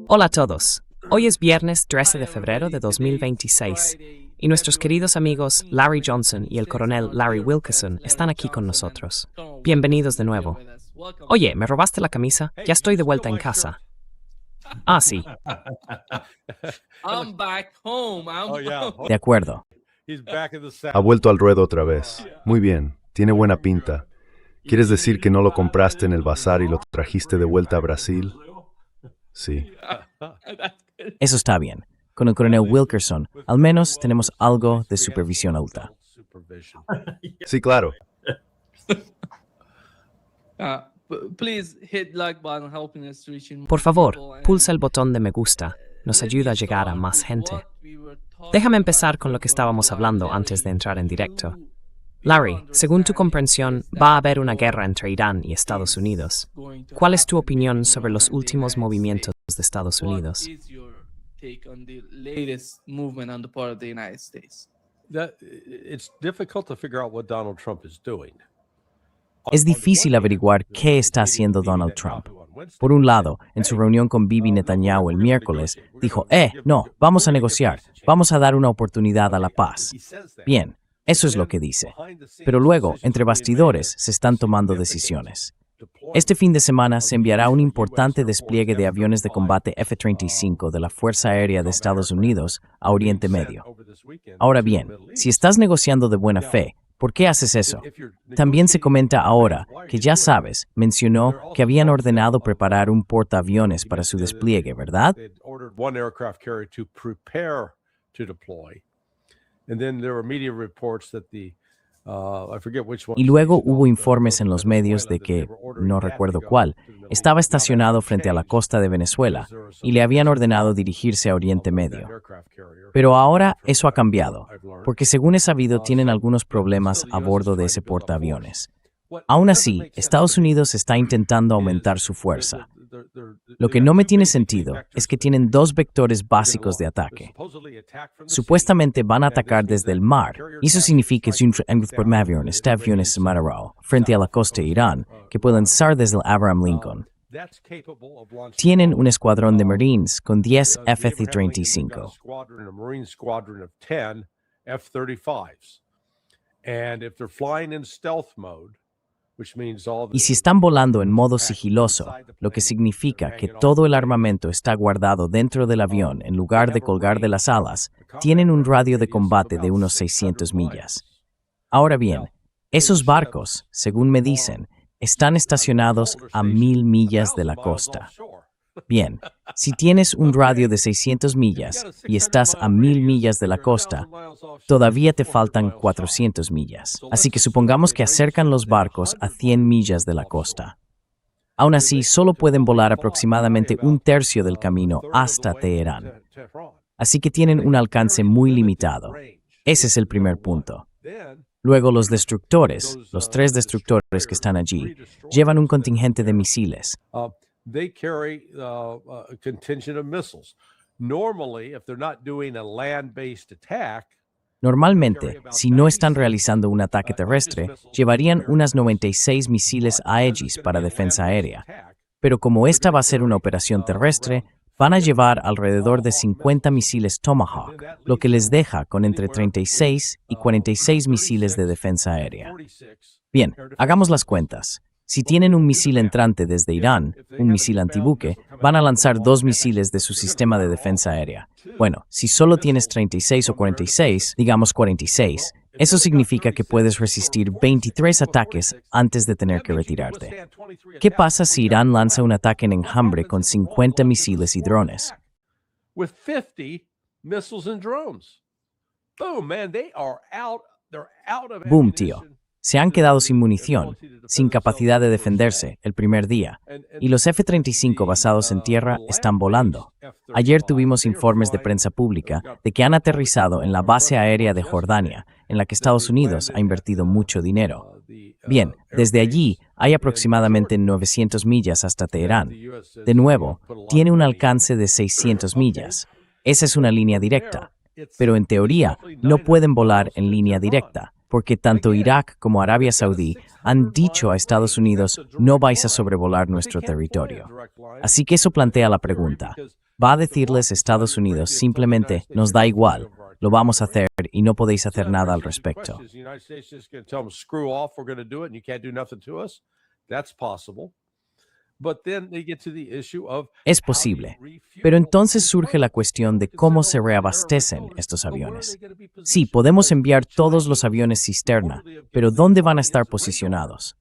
Hola a todos. Hoy es viernes 13 de febrero de 2026 y nuestros queridos amigos Larry Johnson y el coronel Larry Wilkerson están aquí con nosotros. Bienvenidos de nuevo. Oye, ¿me robaste la camisa? Ya estoy de vuelta en casa. Ah, sí. I'm back home. De acuerdo. Ha vuelto al ruedo otra vez. Muy bien, tiene buena pinta. ¿Quieres decir que no lo compraste en el bazar y lo trajiste de vuelta a Brasil? Sí. Eso está bien. Con el coronel Wilkerson, al menos tenemos algo de supervisión alta. Sí, claro. Please hit like button helping us reaching more Por favor, people and pulsa el botón de me gusta. Nos ayuda a llegar a más gente. Déjame empezar con lo que estábamos hablando antes de entrar en directo. Larry, según tu comprensión, va a haber una guerra entre Irán y Estados Unidos. ¿Cuál es tu opinión sobre los últimos movimientos de Estados Unidos? What is your take on the latest movement on the part of the United States? It's difficult to figure out what Donald Trump is doing. Es difícil averiguar qué está haciendo Donald Trump. Por un lado, en su reunión con Bibi Netanyahu el miércoles, dijo, no, vamos a negociar, vamos a dar una oportunidad a la paz. Bien, eso es lo que dice. Pero luego, entre bastidores, se están tomando decisiones. Este fin de semana se enviará un importante despliegue de aviones de combate F-35 de la Fuerza Aérea de Estados Unidos a Oriente Medio. Ahora bien, si estás negociando de buena fe, ¿por qué haces eso? También se comenta ahora que, ya sabes, mencionó que habían ordenado preparar un portaaviones para su despliegue, ¿verdad? They'd ordered one aircraft carrier to prepare to deploy. And then there were media reports that I forget which one. Y luego hubo informes en los medios de que, no recuerdo cuál, estaba estacionado frente a la costa de Venezuela y le habían ordenado dirigirse a Oriente Medio. Pero ahora eso ha cambiado, porque según he sabido tienen algunos problemas a bordo de ese portaaviones. Aún así, Estados Unidos está intentando aumentar su fuerza. Lo que no me tiene sentido es que tienen dos vectores básicos de ataque. Supuestamente van a atacar desde el mar, y eso significa que aviones frente a la costa de Irán, que pueden lanzar desde el Abraham Lincoln. Tienen un escuadrón de Marines con 10 F-35. A Marine squadron of 10 F-35s. And if they're flying in stealth mode, which means all Y si están volando en modo sigiloso, lo que significa que todo el armamento está guardado dentro del avión en lugar de colgar de las alas, tienen un radio de combate de unos 600 millas. Ahora bien, esos barcos, según me dicen, están estacionados a 1000 millas de la costa. Bien, si tienes un radio de 600 millas y estás a 1000 millas de la costa, todavía te faltan 400 millas. Así que supongamos que acercan los barcos a 100 millas de la costa. Aún así, solo pueden volar aproximadamente un tercio del camino hasta Teherán. Así que tienen un alcance muy limitado. Ese es el primer punto. Luego los destructores, los 3 destructores que están allí, llevan un contingente de misiles. They carry a contingent of missiles. Normally, if they're not doing a land-based attack, Normalmente, si no están realizando un ataque terrestre, llevarían unas 96 misiles Aegis para defensa aérea. Pero como esta va a ser una operación terrestre, van a llevar alrededor de 50 misiles Tomahawk, lo que les deja con entre 36 y 46 misiles de defensa aérea. Bien, hagamos las cuentas. Si tienen un misil entrante desde Irán, un misil antibuque, van a lanzar 2 misiles de su sistema de defensa aérea. Bueno, si solo tienes 36 o 46, digamos 46, eso significa que puedes resistir 23 ataques antes de tener que retirarte. ¿Qué pasa si Irán lanza un ataque en enjambre con 50 misiles y drones? with 50 missiles and drones. Boom, man, they're out of Boom, tío. ammunition. Se han quedado sin munición, sin capacidad de defenderse el primer día, y los F-35 basados en tierra están volando. Ayer tuvimos informes de prensa pública de que han aterrizado en la base aérea de Jordania, en la que Estados Unidos ha invertido mucho dinero. Bien, desde allí hay aproximadamente 900 millas hasta Teherán. De nuevo, tiene un alcance de 600 millas. Esa es una línea directa. Pero en teoría, no pueden volar en línea directa, porque tanto Irak como Arabia Saudí han dicho a Estados Unidos no vais a sobrevolar nuestro territorio. Así que eso plantea la pregunta. ¿Va a decirles Estados Unidos simplemente nos da igual, lo vamos a hacer y no podéis hacer nada al respecto? Es posible, pero entonces surge la cuestión de cómo se reabastecen estos aviones. Sí, podemos enviar todos los aviones cisterna, pero ¿dónde van a estar posicionados?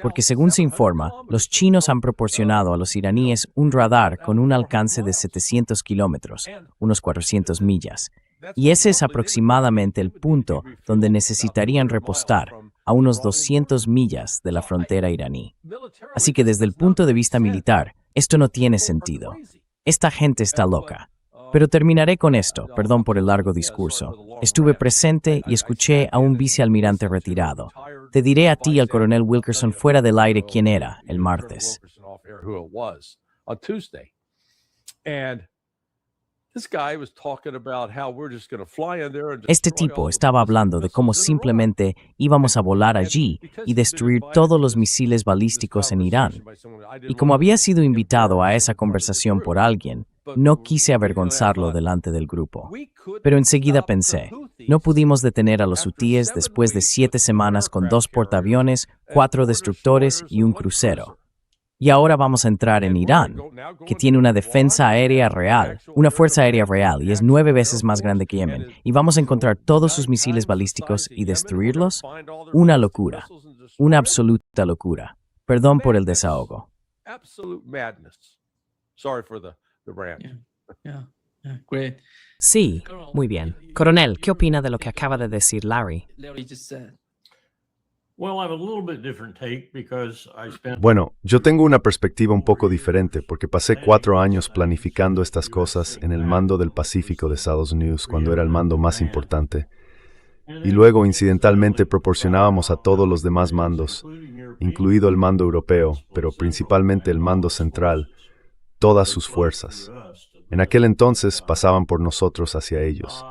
Porque según se informa, los chinos han proporcionado a los iraníes un radar con un alcance de 700 kilómetros, unos 400 millas, y ese es aproximadamente el punto donde necesitarían repostar, a unos 200 millas de la frontera iraní. Así que desde el punto de vista militar, esto no tiene sentido. Esta gente está loca. Pero terminaré con esto, perdón por el largo discurso. Estuve presente y escuché a un vicealmirante retirado. Te diré a ti y al coronel Wilkerson fuera del aire quién era el martes. Este tipo estaba hablando de cómo simplemente íbamos a volar allí y destruir todos los misiles balísticos en Irán. Y como había sido invitado a esa conversación por alguien, no quise avergonzarlo delante del grupo. Pero enseguida pensé, no pudimos detener a los hutíes después de 7 semanas con 2 portaaviones, 4 destructores y un crucero. Y ahora vamos a entrar en Irán, que tiene una defensa aérea real, una fuerza aérea real, y es 9 veces más grande que Yemen. Y vamos a encontrar todos sus misiles balísticos y destruirlos. Una locura, una absoluta locura. Perdón por el desahogo. Great. Sí, muy bien. Coronel, ¿qué opina de lo que acaba de decir Larry? Larry just said. Bueno, yo tengo una perspectiva un poco diferente porque pasé 4 años planificando estas cosas en el mando del Pacífico de Estados Unidos cuando era el mando más importante. Y luego, incidentalmente, proporcionábamos a todos los demás mandos, incluido el mando europeo, pero principalmente el mando central, todas sus fuerzas. En aquel entonces pasaban por nosotros hacia ellos.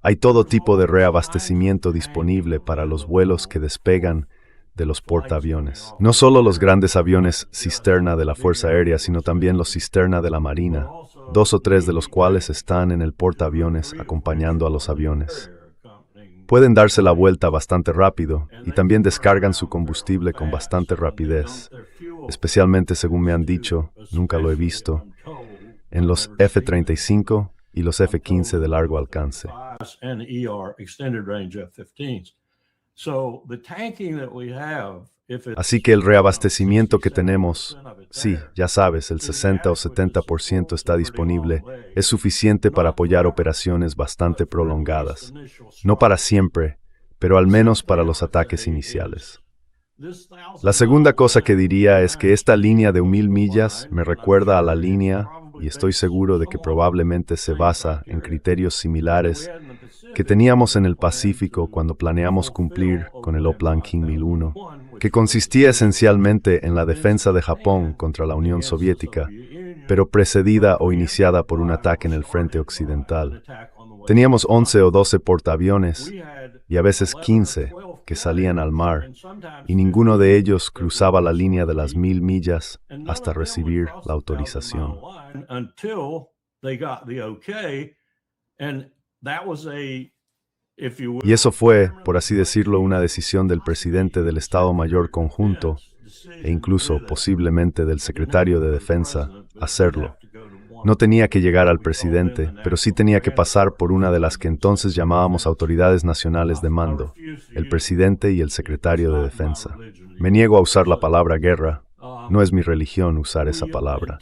Hay todo tipo de reabastecimiento disponible para los vuelos que despegan de los portaaviones. No solo los grandes aviones cisterna de la Fuerza Aérea, sino también los cisterna de la Marina, 2 o 3 de los cuales están en el portaaviones acompañando a los aviones. Pueden darse la vuelta bastante rápido y también descargan su combustible con bastante rapidez, especialmente según me han dicho, nunca lo he visto, en los F-35 y los F-15 de largo alcance. Así que el reabastecimiento que tenemos, sí, ya sabes, el 60 o 70% está disponible, es suficiente para apoyar operaciones bastante prolongadas. No para siempre, pero al menos para los ataques iniciales. La segunda cosa que diría es que esta línea de 1000 millas me recuerda a la línea, y estoy seguro de que probablemente se basa en criterios similares que teníamos en el Pacífico cuando planeamos cumplir con el Oplan King 1001, que consistía esencialmente en la defensa de Japón contra la Unión Soviética, pero precedida o iniciada por un ataque en el frente occidental. Teníamos 11 o 12 portaaviones y a veces 15 que salían al mar, y ninguno de ellos cruzaba la línea de las 1000 millas hasta recibir la autorización. Y eso fue, por así decirlo, una decisión del presidente del Estado Mayor Conjunto e incluso posiblemente del secretario de Defensa hacerlo. No tenía que llegar al presidente, pero sí tenía que pasar por una de las que entonces llamábamos autoridades nacionales de mando, el presidente y el secretario de Defensa. Me niego a usar la palabra guerra, no es mi religión usar esa palabra.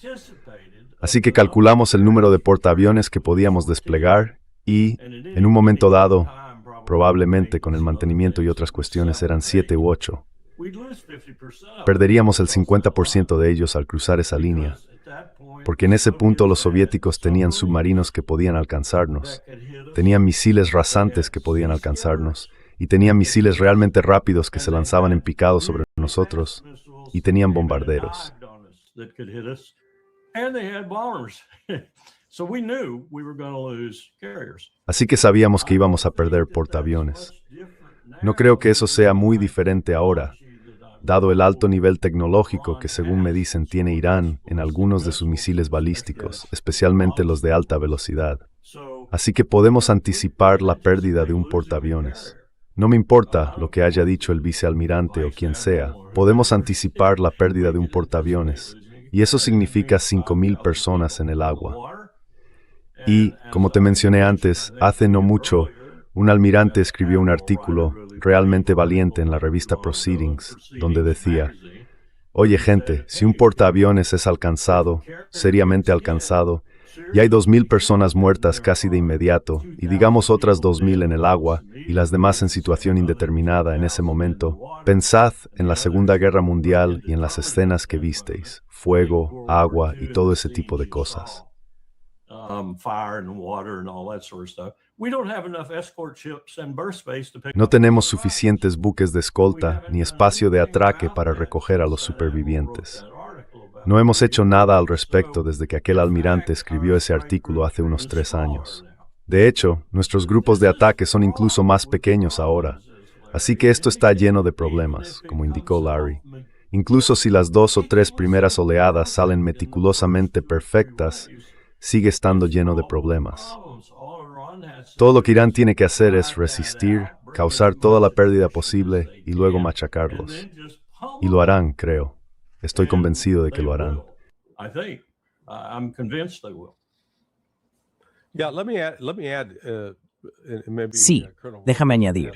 Así que calculamos el número de portaaviones que podíamos desplegar y, en un momento dado, probablemente con el mantenimiento y otras cuestiones eran 7 u 8. Perderíamos el 50% de ellos al cruzar esa línea, porque en ese punto los soviéticos tenían submarinos que podían alcanzarnos, tenían misiles rasantes que podían alcanzarnos, y tenían misiles realmente rápidos que se lanzaban en picado sobre nosotros, y tenían bombarderos. Así que sabíamos que íbamos a perder portaaviones. No creo que eso sea muy diferente ahora, dado el alto nivel tecnológico que, según me dicen, tiene Irán en algunos de sus misiles balísticos, especialmente los de alta velocidad. Así que podemos anticipar la pérdida de un portaaviones. No me importa lo que haya dicho el vicealmirante o quien sea, podemos anticipar la pérdida de un portaaviones, y eso significa 5,000 personas en el agua. Y, como te mencioné antes, hace no mucho, un almirante escribió un artículo realmente valiente en la revista Proceedings, donde decía: oye gente, si un portaaviones es alcanzado, seriamente alcanzado, y hay 2,000 personas muertas casi de inmediato, y digamos otras 2,000 en el agua, y las demás en situación indeterminada en ese momento, pensad en la Segunda Guerra Mundial y en las escenas que visteis, fuego, agua y todo ese tipo de cosas. No tenemos suficientes buques de escolta ni espacio de atraque para recoger a los supervivientes. No hemos hecho nada al respecto desde que aquel almirante escribió ese artículo hace unos 3 años. De hecho, nuestros grupos de ataque son incluso más pequeños ahora. Así que esto está lleno de problemas, como indicó Larry. Incluso si las 2 o 3 primeras oleadas salen meticulosamente perfectas, sigue estando lleno de problemas. Todo lo que Irán tiene que hacer es resistir, causar toda la pérdida posible y luego machacarlos. Y lo harán, creo. Estoy convencido de que lo harán. Sí, déjame añadir.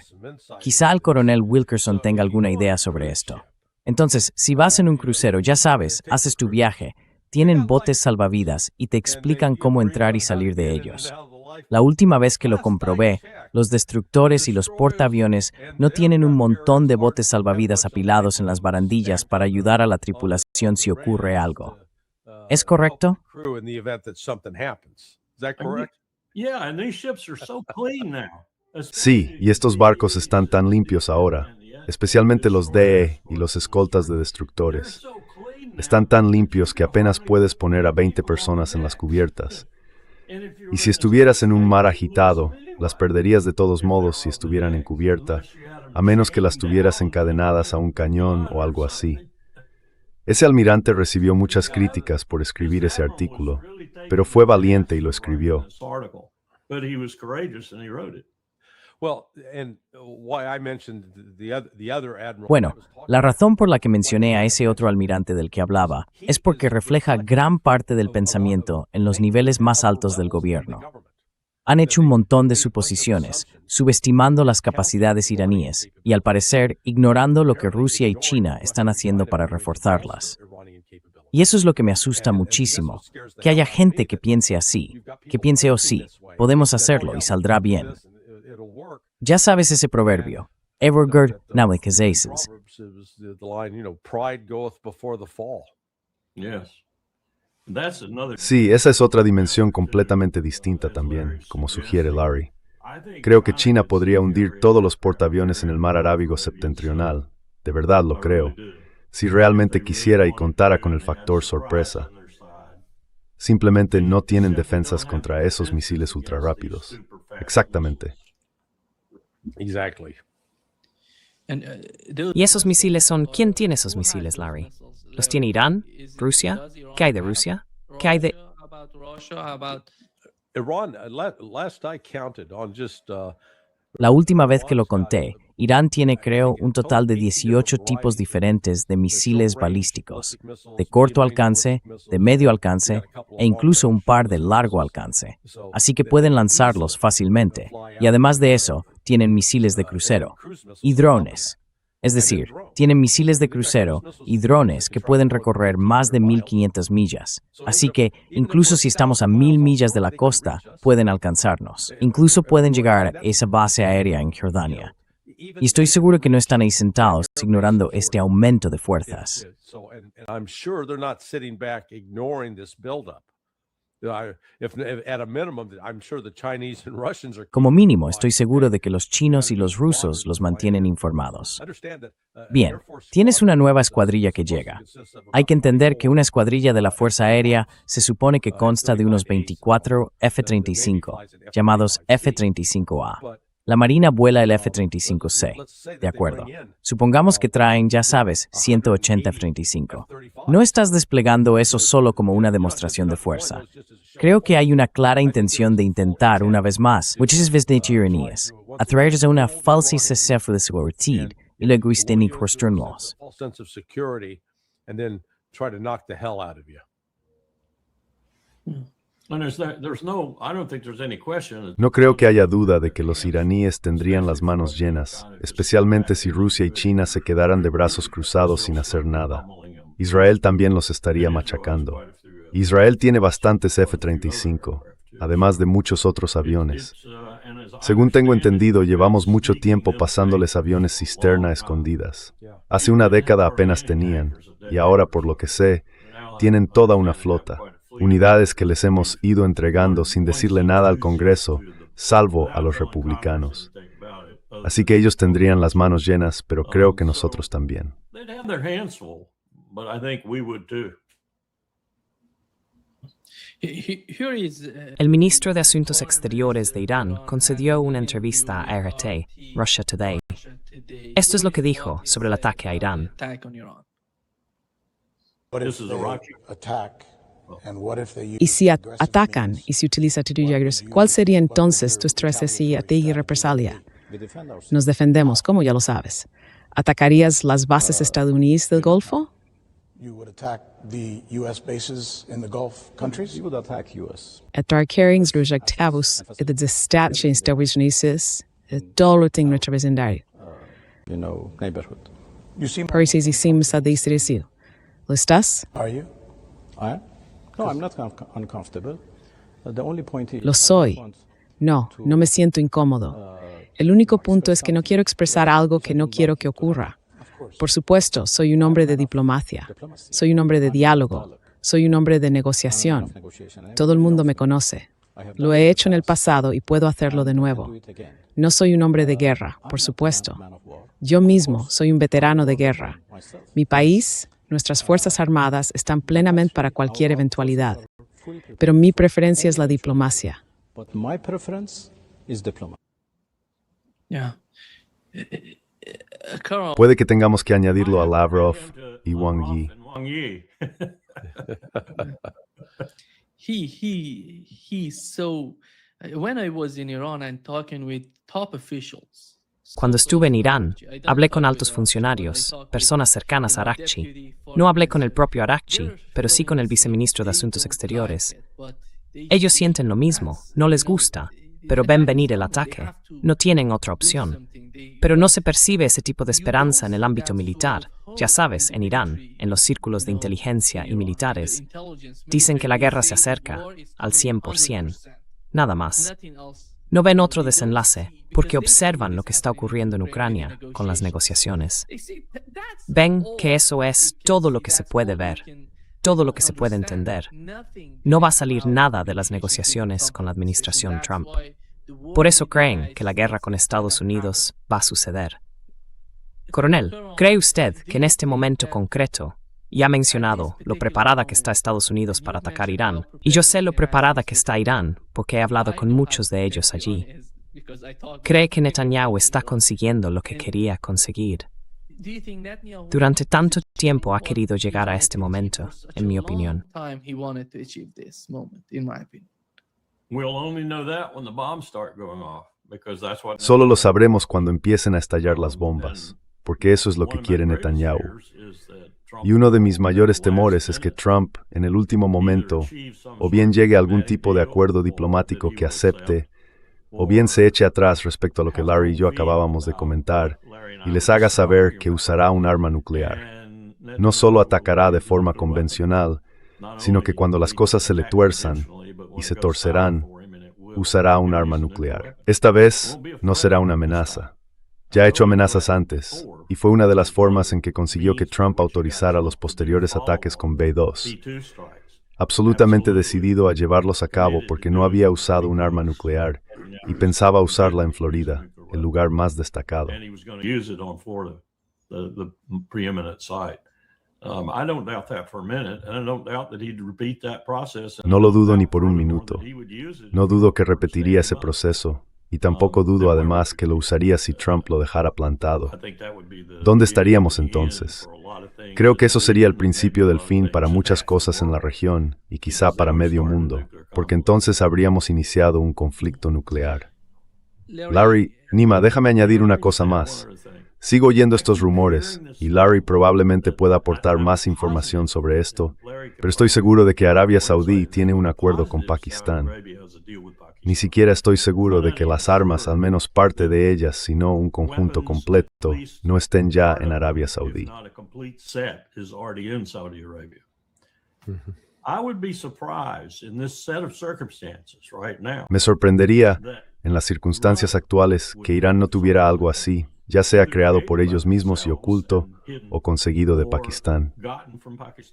Quizá el coronel Wilkerson tenga alguna idea sobre esto. Entonces, si vas en un crucero, ya sabes, haces tu viaje, tienen botes salvavidas y te explican cómo entrar y salir de ellos. La última vez que lo comprobé, los destructores y los portaaviones no tienen un montón de botes salvavidas apilados en las barandillas para ayudar a la tripulación si ocurre algo. ¿Es correcto? Sí, y estos barcos están tan limpios ahora, especialmente los DE y los escoltas de destructores. Están tan limpios que apenas puedes poner a 20 personas en las cubiertas. Y si estuvieras en un mar agitado, las perderías de todos modos si estuvieran en cubierta, a menos que las tuvieras encadenadas a un cañón o algo así. Ese almirante recibió muchas críticas por escribir ese artículo, pero fue valiente y lo escribió. Bueno, la razón por la que mencioné a ese otro almirante del que hablaba es porque refleja gran parte del pensamiento en los niveles más altos del gobierno. Han hecho un montón de suposiciones, subestimando las capacidades iraníes y, al parecer, ignorando lo que Rusia y China están haciendo para reforzarlas. Y eso es lo que me asusta muchísimo, que haya gente que piense así, que piense, oh sí, podemos hacerlo y saldrá bien. Ya sabes ese proverbio, ever good, now it aces. Sí, esa es otra dimensión completamente distinta también, como sugiere Larry. Creo que China podría hundir todos los portaaviones en el mar Arábigo septentrional. De verdad lo creo. Si realmente quisiera y contara con el factor sorpresa. Simplemente no tienen defensas contra esos misiles ultrarrápidos. Exactamente. ¿Y esos misiles son? ¿Quién tiene esos misiles, Larry? ¿Los tiene Irán? ¿Rusia? ¿Qué hay de Rusia? ¿Qué hay de...? La última vez que lo conté, Irán tiene, creo, un total de 18 tipos diferentes de misiles balísticos, de corto alcance, de medio alcance e incluso un par de largo alcance. Así que pueden lanzarlos fácilmente. Y además de eso, tienen misiles de crucero y drones. Es decir, tienen misiles de crucero y drones que pueden recorrer más de 1,500 millas. Así que, incluso si estamos a 1,000 millas de la costa, pueden alcanzarnos. Incluso pueden llegar a esa base aérea en Jordania. Y estoy seguro que no están ahí sentados ignorando este aumento de fuerzas. Como mínimo, estoy seguro de que los chinos y los rusos los mantienen informados. Bien, tienes una nueva escuadrilla que llega. Hay que entender que una escuadrilla de la Fuerza Aérea se supone que consta de unos 24 F-35, llamados F-35A. La Marina vuela el F-35C. De acuerdo. Supongamos que traen, ya sabes, 180 F-35. No estás desplegando eso solo como una demostración de fuerza. Creo que hay una clara intención de intentar, una vez más, muchas veces iraníes, atraerse a una falsa sensación de seguridad y luego estén incorporándolos. And then try to knock the hell out of you. No creo que haya duda de que los iraníes tendrían las manos llenas, especialmente si Rusia y China se quedaran de brazos cruzados sin hacer nada. Israel también los estaría machacando. Israel tiene bastantes F-35, además de muchos otros aviones. Según tengo entendido, llevamos mucho tiempo pasándoles aviones cisterna a escondidas. Hace una década apenas tenían, y ahora, por lo que sé, tienen toda una flota. Unidades que les hemos ido entregando sin decirle nada al Congreso, salvo a los republicanos. Así que ellos tendrían las manos llenas, pero creo que nosotros también. El ministro de Asuntos Exteriores de Irán concedió una entrevista a RT, Russia Today. Esto es lo que dijo sobre el ataque a Irán. Y si atacan y se utiliza artillería, ¿cuál sería entonces tu estrategia y represalia? Nos defendemos, como ya lo sabes. ¿Atacarías las bases estadounidenses del Golfo? Atacarías los activos de Estados Unidos, todo lo representario. Países y sims a distrito. ¿Lo estás? Lo soy. No me siento incómodo. El único punto es que no quiero expresar algo que no quiero que ocurra. Por supuesto, soy un hombre de diplomacia. Soy un hombre de diálogo. Soy un hombre de negociación. Todo el mundo me conoce. Lo he hecho en el pasado y puedo hacerlo de nuevo. No soy un hombre de guerra, por supuesto. Yo mismo soy un veterano de guerra. Mi país, nuestras Fuerzas Armadas están plenamente para cualquier eventualidad. Pero mi preferencia es la diplomacia. Puede que tengamos que añadirlo a Lavrov y Wang Yi. When I was in Iran and talking with top officials. Cuando estuve en Irán, hablé con altos funcionarios, personas cercanas a Araghchi. No hablé con el propio Araghchi, pero sí con el viceministro de Asuntos Exteriores. Ellos sienten lo mismo, no les gusta, pero ven venir el ataque. No tienen otra opción. Pero no se percibe ese tipo de esperanza en el ámbito militar. Ya sabes, en Irán, en los círculos de inteligencia y militares, dicen que la guerra se acerca al 100%. Nada más. No ven otro desenlace porque observan lo que está ocurriendo en Ucrania con las negociaciones. Ven que eso es todo lo que se puede ver, todo lo que se puede entender. No va a salir nada de las negociaciones con la administración Trump. Por eso creen que la guerra con Estados Unidos va a suceder. Coronel, ¿cree usted que en este momento concreto, ya ha mencionado lo preparada que está Estados Unidos para atacar Irán, y yo sé lo preparada que está Irán porque he hablado con muchos de ellos allí? ¿Cree que Netanyahu está consiguiendo lo que quería conseguir? Durante tanto tiempo ha querido llegar a este momento, en mi opinión. Solo lo sabremos cuando empiecen a estallar las bombas, porque eso es lo que quiere Netanyahu. Y uno de mis mayores temores es que Trump, en el último momento, o bien llegue a algún tipo de acuerdo diplomático que acepte, o bien se eche atrás respecto a lo que Larry y yo acabábamos de comentar, y les haga saber que usará un arma nuclear. No solo atacará de forma convencional, sino que cuando las cosas se le tuerzan, y se torcerán, usará un arma nuclear. Esta vez no será una amenaza. Ya ha hecho amenazas antes, y fue una de las formas en que consiguió que Trump autorizara los posteriores ataques con B-2. Absolutamente decidido a llevarlos a cabo porque no había usado un arma nuclear y pensaba usarla en Florida, el lugar más destacado. No lo dudo ni por un minuto. No dudo que repetiría ese proceso y tampoco dudo además que lo usaría si Trump lo dejara plantado. ¿Dónde estaríamos entonces? Creo que eso sería el principio del fin para muchas cosas en la región y quizá para medio mundo, porque entonces habríamos iniciado un conflicto nuclear. Larry, Nima, déjame añadir una cosa más. Sigo oyendo estos rumores, y Larry probablemente pueda aportar más información sobre esto, pero estoy seguro de que Arabia Saudí tiene un acuerdo con Pakistán. Ni siquiera estoy seguro de que las armas, al menos parte de ellas, si no un conjunto completo, no estén ya en Arabia Saudí. Me sorprendería, en las circunstancias actuales, que Irán no tuviera algo así, ya sea creado por ellos mismos y oculto, o conseguido de Pakistán.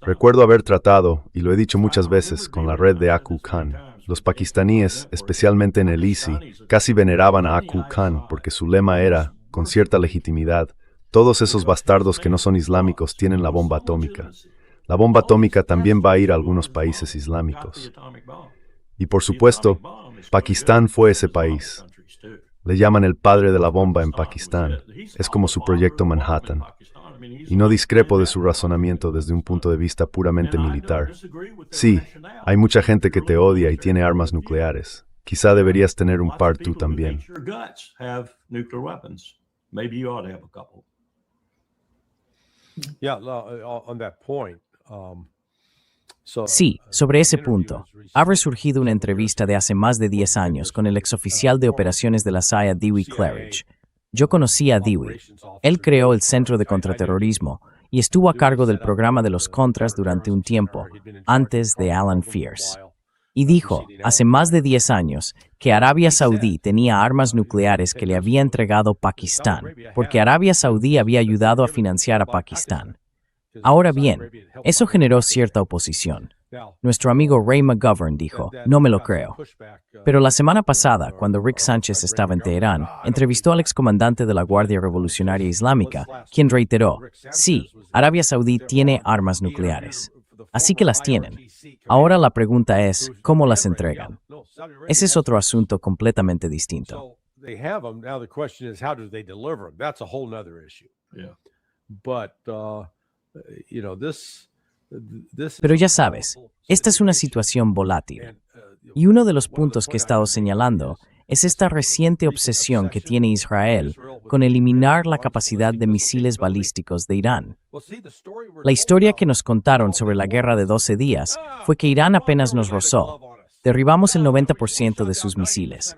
Recuerdo haber tratado, y lo he dicho muchas veces, con la red de Aku Khan. Los pakistaníes, especialmente en el ISI, casi veneraban a Aku Khan porque su lema era, con cierta legitimidad, todos esos bastardos que no son islámicos tienen la bomba atómica. La bomba atómica también va a ir a algunos países islámicos. Y por supuesto, Pakistán fue ese país. Le llaman el padre de la bomba en Pakistán. Es como su proyecto Manhattan. Y no discrepo de su razonamiento desde un punto de vista puramente militar. Sí, hay mucha gente que te odia y tiene armas nucleares. Quizá deberías tener un par tú también. Sí, sobre ese punto, ha resurgido una entrevista de hace más de 10 años con el exoficial de operaciones de la CIA, Dewey Claridge. Yo conocí a Dewey. Él creó el Centro de Contraterrorismo y estuvo a cargo del programa de los Contras durante un tiempo, antes de Alan Fierce. Y dijo, hace más de 10 años, que Arabia Saudí tenía armas nucleares que le había entregado Pakistán, porque Arabia Saudí había ayudado a financiar a Pakistán. Ahora bien, eso generó cierta oposición. Nuestro amigo Ray McGovern dijo, no me lo creo. Pero la semana pasada, cuando Rick Sánchez estaba en Teherán, entrevistó al excomandante de la Guardia Revolucionaria Islámica, quien reiteró, sí, Arabia Saudí tiene armas nucleares. Así que las tienen. Ahora la pregunta es, ¿cómo las entregan? Ese es otro asunto completamente distinto. Pero ya sabes, esta es una situación volátil. Y uno de los puntos que he estado señalando es esta reciente obsesión que tiene Israel con eliminar la capacidad de misiles balísticos de Irán. La historia que nos contaron sobre la guerra de 12 días fue que Irán apenas nos rozó. Derribamos el 90% de sus misiles.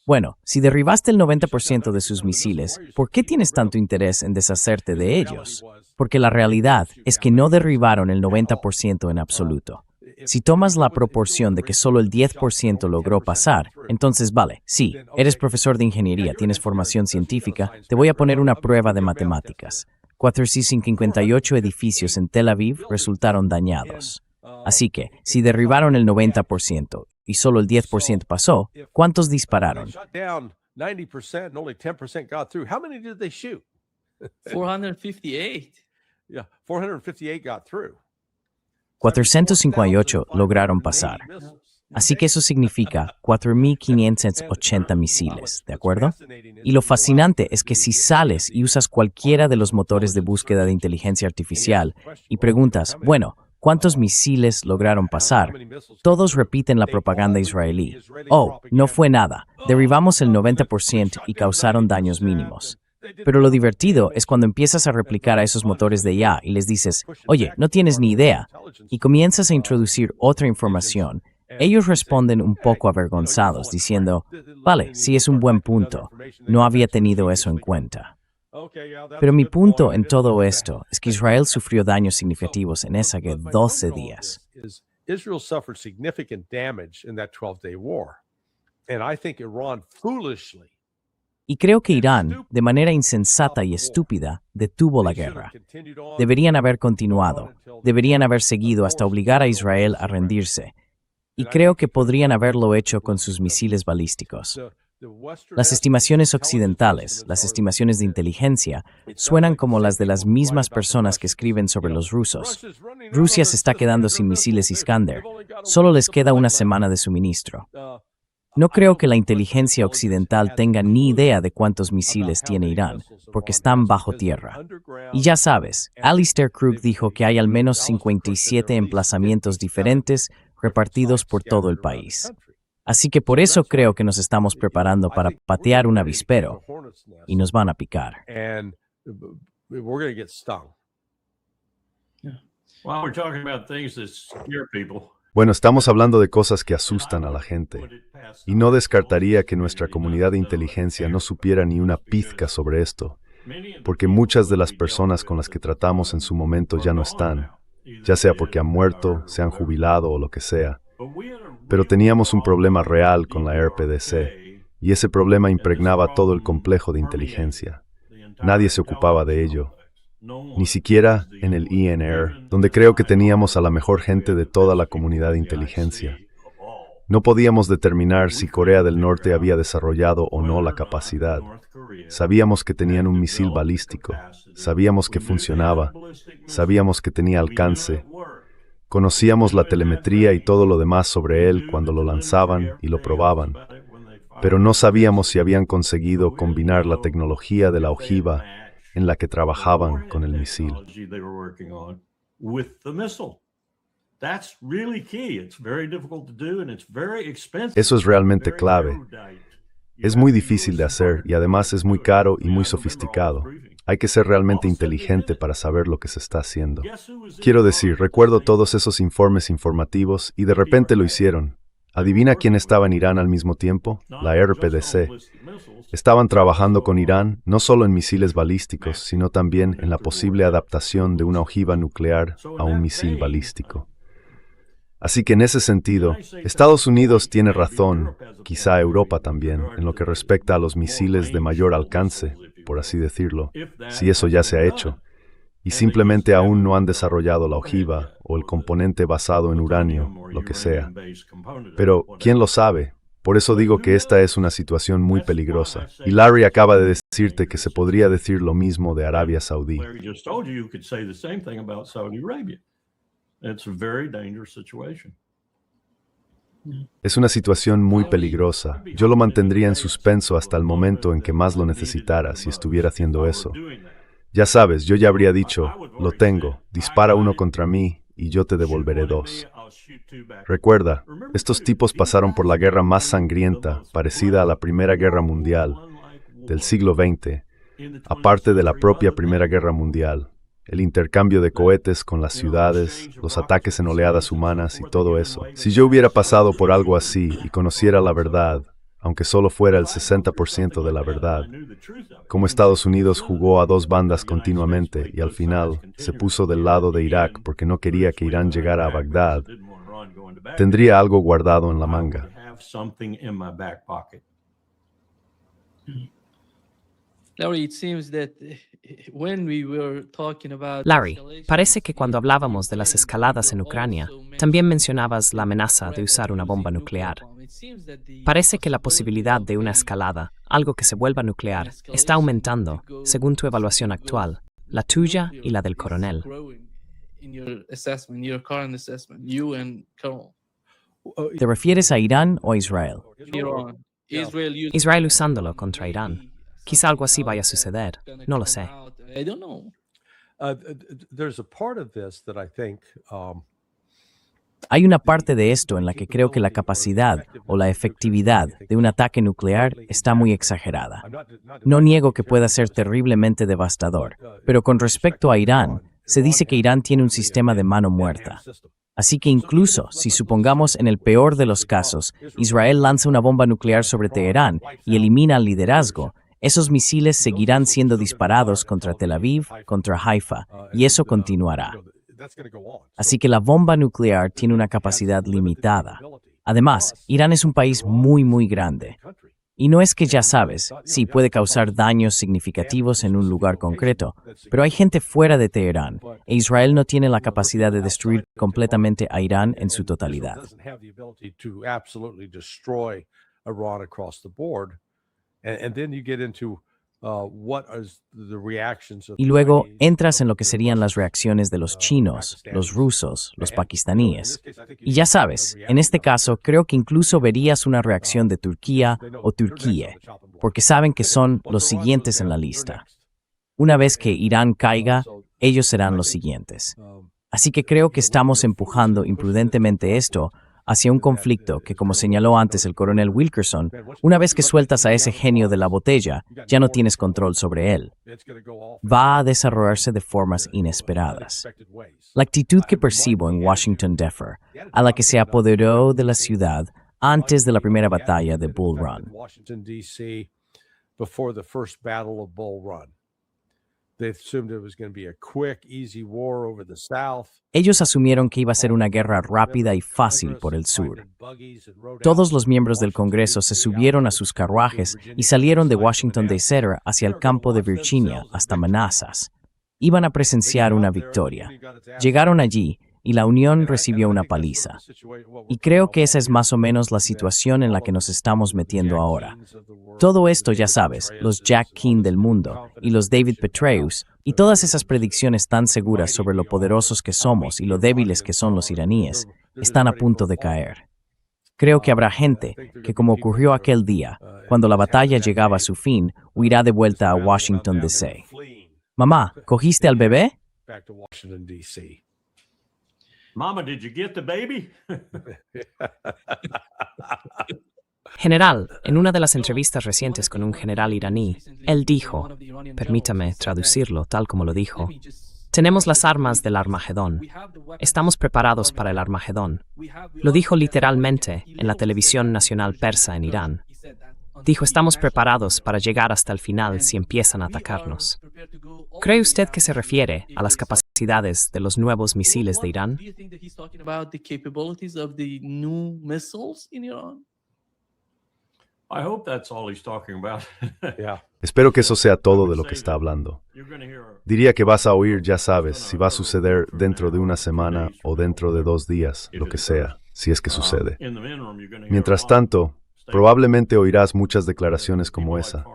Bueno, si derribaste el 90% de sus misiles, ¿por qué tienes tanto interés en deshacerte de ellos? Porque la realidad es que no derribaron el 90% en absoluto. Si tomas la proporción de que solo el 10% logró pasar, entonces vale, sí, eres profesor de ingeniería, tienes formación científica, te voy a poner una prueba de matemáticas. 458 edificios en Tel Aviv resultaron dañados. Así que, si derribaron el 90% y solo el 10% pasó, ¿cuántos dispararon? 458 lograron pasar. Así que eso significa 4.580 misiles, ¿de acuerdo? Y lo fascinante es que si sales y usas cualquiera de los motores de búsqueda de inteligencia artificial y preguntas, bueno, ¿cuántos misiles lograron pasar? Todos repiten la propaganda israelí. Oh, no fue nada. Derribamos el 90% y causaron daños mínimos. Pero lo divertido es cuando empiezas a replicar a esos motores de IA y les dices, oye, no tienes ni idea, y comienzas a introducir otra información. Ellos responden un poco avergonzados, diciendo, vale, sí es un buen punto, no había tenido eso en cuenta. Pero mi punto en todo esto es que Israel sufrió daños significativos en esa guerra 12 días. Israel suffered significant damage in that 12-day war. And I think Iran foolishly Y creo que Irán, de manera insensata y estúpida, detuvo la guerra. Deberían haber continuado, deberían haber seguido hasta obligar a Israel a rendirse. Y creo que podrían haberlo hecho con sus misiles balísticos. Las estimaciones occidentales, las estimaciones de inteligencia, suenan como las de las mismas personas que escriben sobre los rusos. Rusia se está quedando sin misiles Iskander. Solo les queda una semana de suministro. No creo que la inteligencia occidental tenga ni idea de cuántos misiles tiene Irán, porque están bajo tierra. Y ya sabes, Alistair Krug dijo que hay al menos 57 emplazamientos diferentes repartidos por todo el país. Así que por eso creo que nos estamos preparando para patear un avispero y nos van a picar. And we're going to get stung. Well, we're talking about things that scare people. Bueno, estamos hablando de cosas que asustan a la gente. Y no descartaría que nuestra comunidad de inteligencia no supiera ni una pizca sobre esto, porque muchas de las personas con las que tratamos en su momento ya no están, ya sea porque han muerto, se han jubilado o lo que sea. Pero teníamos un problema real con la RPDC, y ese problema impregnaba todo el complejo de inteligencia. Nadie se ocupaba de ello, ni siquiera en el INR, donde creo que teníamos a la mejor gente de toda la comunidad de inteligencia. No podíamos determinar si Corea del Norte había desarrollado o no la capacidad. Sabíamos que tenían un misil balístico, sabíamos que funcionaba, sabíamos que tenía alcance, conocíamos la telemetría y todo lo demás sobre él cuando lo lanzaban y lo probaban, pero no sabíamos si habían conseguido combinar la tecnología de la ojiva en la que trabajaban con el misil. Eso es realmente clave. Es muy difícil de hacer y además es muy caro y muy sofisticado. Hay que ser realmente inteligente para saber lo que se está haciendo. Quiero decir, recuerdo todos esos informes informativos y de repente lo hicieron. ¿Adivina quién estaba en Irán al mismo tiempo? La RPDC. Estaban trabajando con Irán no solo en misiles balísticos, sino también en la posible adaptación de una ojiva nuclear a un misil balístico. Así que en ese sentido, Estados Unidos tiene razón, quizá Europa también, en lo que respecta a los misiles de mayor alcance, por así decirlo, si eso ya se ha hecho, y simplemente aún no han desarrollado la ojiva o el componente basado en uranio, lo que sea. Pero, ¿quién lo sabe? Por eso digo que esta es una situación muy peligrosa. Y Larry acaba de decirte que se podría decir lo mismo de Arabia Saudí. Es una situación muy peligrosa. Yo lo mantendría en suspenso hasta el momento en que más lo necesitara si estuviera haciendo eso. Ya sabes, yo ya habría dicho, lo tengo, dispara uno contra mí y yo te devolveré dos. Recuerda, estos tipos pasaron por la guerra más sangrienta, parecida a la Primera Guerra Mundial, del siglo XX, aparte de la propia Primera Guerra Mundial, el intercambio de cohetes con las ciudades, los ataques en oleadas humanas y todo eso. Si yo hubiera pasado por algo así y conociera la verdad, aunque solo fuera el 60% de la verdad, como Estados Unidos jugó a dos bandas continuamente y al final se puso del lado de Irak porque no quería que Irán llegara a Bagdad, tendría algo guardado en la manga. Larry, parece que cuando hablábamos de las escaladas en Ucrania, también mencionabas la amenaza de usar una bomba nuclear. Parece que la posibilidad de una escalada, algo que se vuelva nuclear, está aumentando, según tu evaluación actual, la tuya y la del coronel. ¿Te refieres a Irán o a Israel? Israel usándolo contra Irán. Quizá algo así vaya a suceder. No lo sé. There's a part of this that I think Hay una parte de esto en la que creo que la capacidad o la efectividad de un ataque nuclear está muy exagerada. No niego que pueda ser terriblemente devastador, pero con respecto a Irán, se dice que Irán tiene un sistema de mano muerta. Así que incluso si supongamos en el peor de los casos, Israel lanza una bomba nuclear sobre Teherán y elimina al liderazgo, esos misiles seguirán siendo disparados contra Tel Aviv, contra Haifa, y eso continuará. Así que la bomba nuclear tiene una capacidad limitada. Además, Irán es un país muy, muy grande. Y no es que ya sabes, sí puede causar daños significativos en un lugar concreto, pero hay gente fuera de Teherán, e Israel no tiene la capacidad de destruir completamente a Irán en su totalidad. And then you get into Y luego entras en lo que serían las reacciones de los chinos, los rusos, los pakistaníes. Y ya sabes, en este caso creo que incluso verías una reacción de Turquía o Turquía, porque saben que son los siguientes en la lista. Una vez que Irán caiga, ellos serán los siguientes. Así que creo que estamos empujando imprudentemente esto hacia un conflicto que, como señaló antes el coronel Wilkerson, una vez que sueltas a ese genio de la botella, ya no tienes control sobre él. Va a desarrollarse de formas inesperadas. La actitud que percibo en Washington D.C., a la que se apoderó de la ciudad antes de la primera batalla de Bull Run. Ellos asumieron que iba a ser una guerra rápida y fácil por el sur. Todos los miembros del Congreso se subieron a sus carruajes y salieron de Washington D.C. hacia el campo de Virginia hasta Manassas. Iban a presenciar una victoria. Llegaron allí y la Unión recibió una paliza. Y creo que esa es más o menos la situación en la que nos estamos metiendo ahora. Todo esto, ya sabes, los Jack Keane del mundo y los David Petraeus, y todas esas predicciones tan seguras sobre lo poderosos que somos y lo débiles que son los iraníes, están a punto de caer. Creo que habrá gente que, como ocurrió aquel día, cuando la batalla llegaba a su fin, huirá de vuelta a Washington, D.C. Mamá, ¿cogiste al bebé? Mama, did you get the baby? General, en una de las entrevistas recientes con un general iraní, él dijo, permítame traducirlo tal como lo dijo, tenemos las armas del Armagedón. Estamos preparados para el Armagedón. Lo dijo literalmente en la televisión nacional persa en Irán. Dijo, estamos preparados para llegar hasta el final si empiezan a atacarnos. ¿Cree usted que se refiere a las capacidades de los nuevos misiles de Irán? I hope that's all he's talking about. Espero que eso sea todo de lo que está hablando. Diría que vas a oír, ya sabes, si va a suceder dentro de una semana o dentro de 2 días, lo que sea, si es que sucede. Mientras tanto, probablemente oirás muchas declaraciones como esa.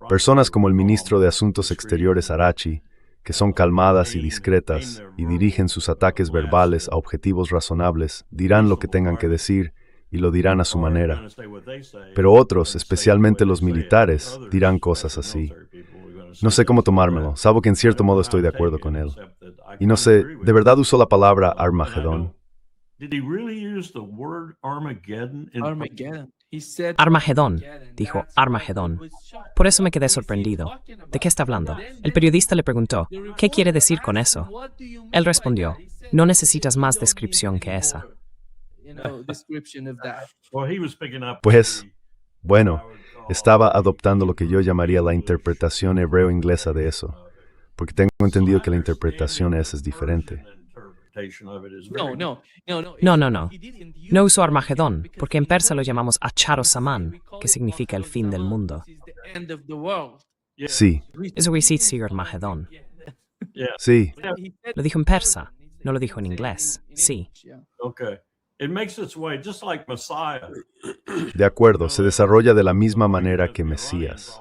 Personas como el ministro de Asuntos Exteriores Arachi, que son calmadas y discretas y dirigen sus ataques verbales a objetivos razonables, dirán lo que tengan que decir y lo dirán a su manera. Pero otros, especialmente los militares, dirán cosas así. No sé cómo tomármelo, salvo que en cierto modo estoy de acuerdo con él. Y no sé, ¿de verdad usó la palabra Armagedón? Armagedón, dijo Armagedón. Por eso me quedé sorprendido. ¿De qué está hablando? El periodista le preguntó, ¿qué quiere decir con eso? Él respondió, no necesitas más descripción que esa. Pues, bueno, estaba adoptando lo que yo llamaría la interpretación hebreo-inglesa de eso, porque tengo entendido que la interpretación esa es diferente. No usó Armagedón, porque en persa lo llamamos Acharo Saman, que significa el fin del mundo. Sí. Eso quiere decir Armagedón. Sí. Lo dijo en persa, no lo dijo en inglés. Sí. De acuerdo, se desarrolla de la misma manera que Mesías.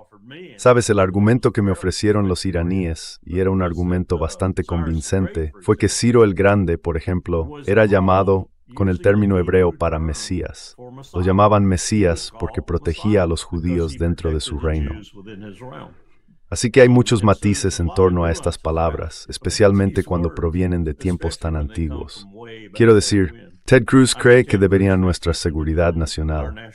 Sabes, el argumento que me ofrecieron los iraníes, y era un argumento bastante convincente, fue que Ciro el Grande, por ejemplo, era llamado con el término hebreo para Mesías. Lo llamaban Mesías porque protegía a los judíos dentro de su reino. Así que hay muchos matices en torno a estas palabras, especialmente cuando provienen de tiempos tan antiguos. Quiero decir, Ted Cruz cree que deberían nuestra seguridad nacional.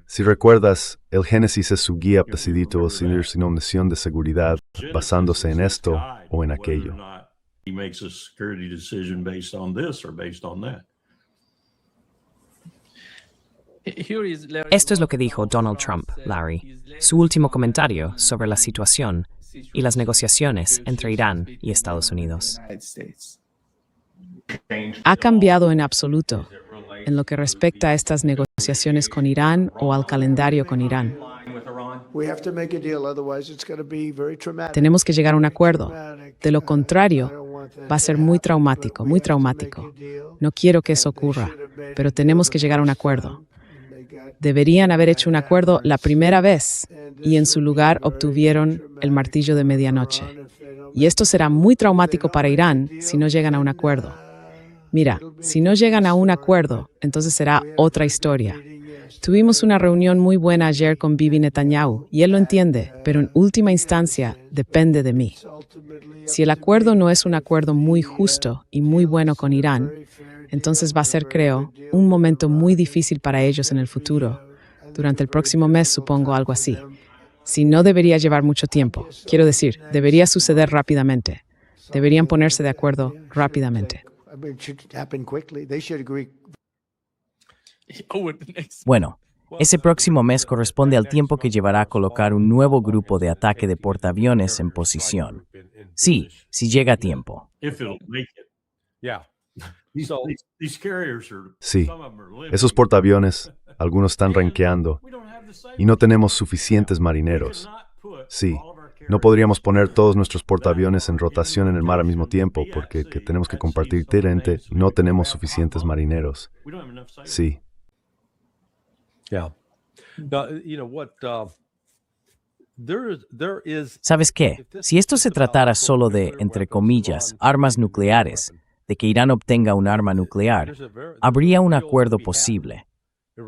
Si recuerdas, el Génesis es su guía decidito sin noción de seguridad, basándose en esto o en aquello. Esto es lo que dijo Donald Trump, Larry, su último comentario sobre la situación y las negociaciones entre Irán y Estados Unidos. ¿Ha cambiado en absoluto en lo que respecta a estas negociaciones con Irán o al calendario con Irán? Tenemos que llegar a un acuerdo. De lo contrario, va a ser muy traumático, muy traumático. No quiero que eso ocurra, pero tenemos que llegar a un acuerdo. Deberían haber hecho un acuerdo la primera vez y en su lugar obtuvieron el martillo de medianoche. Y esto será muy traumático para Irán si no llegan a un acuerdo. Mira, si no llegan a un acuerdo, entonces será otra historia. Tuvimos una reunión muy buena ayer con Bibi Netanyahu y él lo entiende, pero en última instancia depende de mí. Si el acuerdo no es un acuerdo muy justo y muy bueno con Irán, entonces va a ser, creo, un momento muy difícil para ellos en el futuro. Durante el próximo mes, supongo, algo así. Si no debería llevar mucho tiempo, quiero decir, debería suceder rápidamente. Deberían ponerse de acuerdo rápidamente. Bueno, ese próximo mes corresponde al tiempo que llevará a colocar un nuevo grupo de ataque de portaaviones en posición. Sí, si llega a tiempo. If it'll make it. Yeah. These, So- these carriers are, Sí, some of them are living. esos portaaviones, algunos están ranqueando We don't have the same- y no tenemos suficientes We marineros. cannot put Sí, all of our carriers- no podríamos poner todos nuestros portaaviones en rotación en el mar al mismo tiempo porque que tenemos que compartir tirante, no tenemos suficientes marineros. We don't have enough sailors. Sí, Yeah. Now, you know what? There is. ¿Sabes qué? Si esto se tratara solo de, entre comillas, armas nucleares, de que Irán obtenga un arma nuclear, habría un acuerdo posible.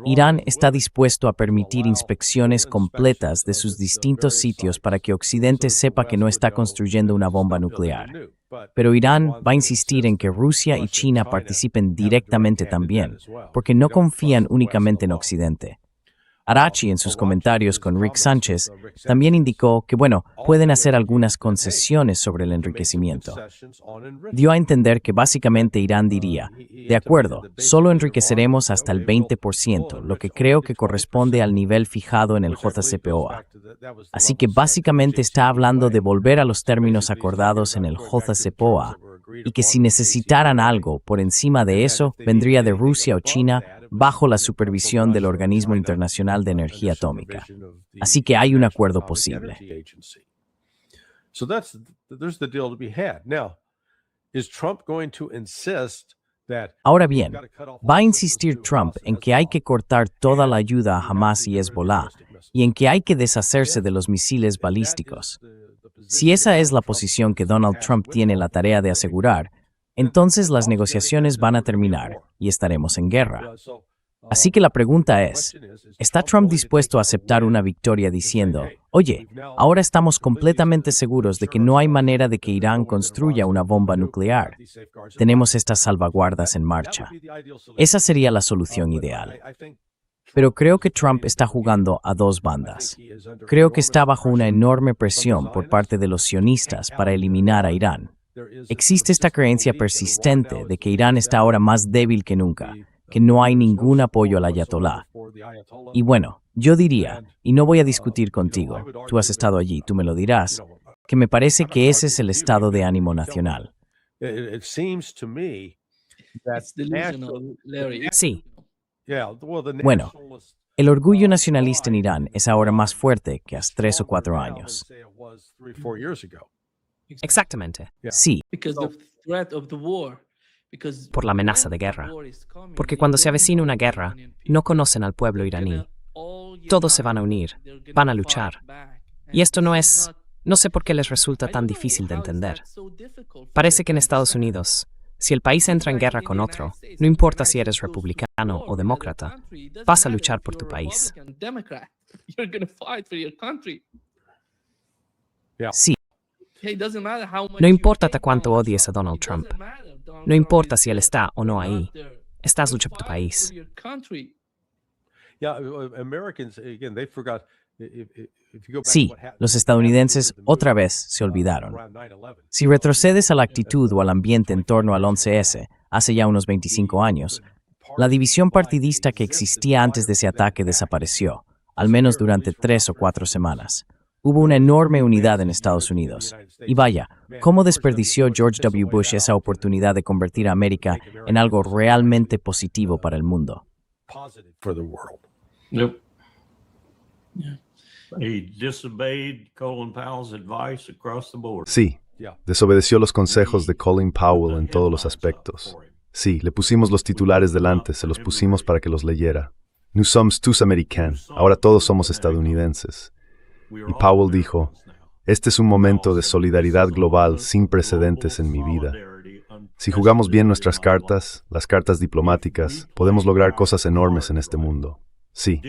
Irán está dispuesto a permitir inspecciones completas de sus distintos sitios para que Occidente sepa que no está construyendo una bomba nuclear. Pero Irán va a insistir en que Rusia y China participen directamente también, porque no confían únicamente en Occidente. Arachi, en sus comentarios con Rick Sánchez, también indicó que, pueden hacer algunas concesiones sobre el enriquecimiento. Dio a entender que básicamente Irán diría, de acuerdo, solo enriqueceremos hasta el 20%, lo que creo que corresponde al nivel fijado en el JCPOA. Así que básicamente está hablando de volver a los términos acordados en el JCPOA, y que si necesitaran algo por encima de eso, vendría de Rusia o China bajo la supervisión del Organismo Internacional de Energía Atómica. Así que hay un acuerdo posible. So there's the deal to be had. Now, is Trump going to insist that Ahora bien, va a insistir Trump en que hay que cortar toda la ayuda a Hamas y Hezbollah y en que hay que deshacerse de los misiles balísticos. Si esa es la posición que Donald Trump tiene la tarea de asegurar, entonces las negociaciones van a terminar y estaremos en guerra. Así que la pregunta es, ¿está Trump dispuesto a aceptar una victoria diciendo, oye, ahora estamos completamente seguros de que no hay manera de que Irán construya una bomba nuclear? Tenemos estas salvaguardas en marcha. Esa sería la solución ideal. Pero creo que Trump está jugando a dos bandas. Creo que está bajo una enorme presión por parte de los sionistas para eliminar a Irán. Existe esta creencia persistente de que Irán está ahora más débil que nunca, que no hay ningún apoyo al ayatolá. Y yo diría, y no voy a discutir contigo, tú has estado allí, tú me lo dirás, que me parece que ese es el estado de ánimo nacional. it seems to me that It's delusional, Larry. Sí, Bueno, el orgullo nacionalista en Irán es ahora más fuerte que hace 3 o 4 años. exactamente. Sí, Because the threat of the war. Because Por la amenaza de guerra. Porque cuando se avecina una guerra, no conocen al pueblo iraní. Todos se van a unir, van a luchar. Y esto no sé por qué les resulta tan difícil de entender. Parece que en Estados Unidos, si el país entra en guerra con otro, no importa si eres republicano o demócrata, vas a luchar por tu país. sí, No importa hasta cuánto odies a Donald Trump. No importa si él está o no ahí. Estás luchando por tu país. sí, los estadounidenses otra vez se olvidaron. Si retrocedes a la actitud o al ambiente en torno al 11S, hace ya unos 25 años, la división partidista que existía antes de ese ataque desapareció, al menos durante 3 o 4 semanas. Hubo una enorme unidad en Estados Unidos. Y vaya, ¿cómo desperdició George W. Bush esa oportunidad de convertir a América en algo realmente positivo para el mundo? Yep. He disobeyed Colin Powell's advice across the board. sí, desobedeció los consejos de Colin Powell en todos los aspectos. Sí, le pusimos los titulares delante, se los pusimos para que los leyera. Nous sommes tous américains, ahora todos somos estadounidenses. Y Powell dijo, este es un momento de solidaridad global sin precedentes en mi vida. Si jugamos bien nuestras cartas, las cartas diplomáticas, podemos lograr cosas enormes en este mundo. Sí,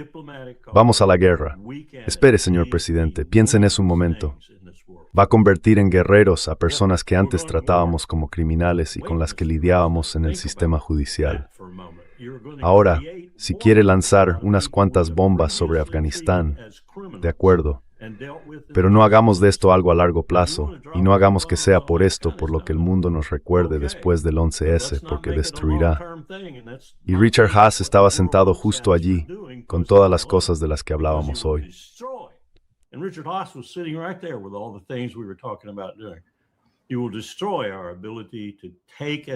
vamos a la guerra. Espere, señor presidente, piense en eso un momento. Va a convertir en guerreros a personas que antes tratábamos como criminales y con las que lidiábamos en el sistema judicial. Ahora, si quiere lanzar unas cuantas bombas sobre Afganistán, de acuerdo. Pero no hagamos de esto algo a largo plazo, y no hagamos que sea por esto por lo que el mundo nos recuerde después del 11S, porque destruirá. Y Richard Haas estaba sentado justo allí, con todas las cosas de las que hablábamos hoy.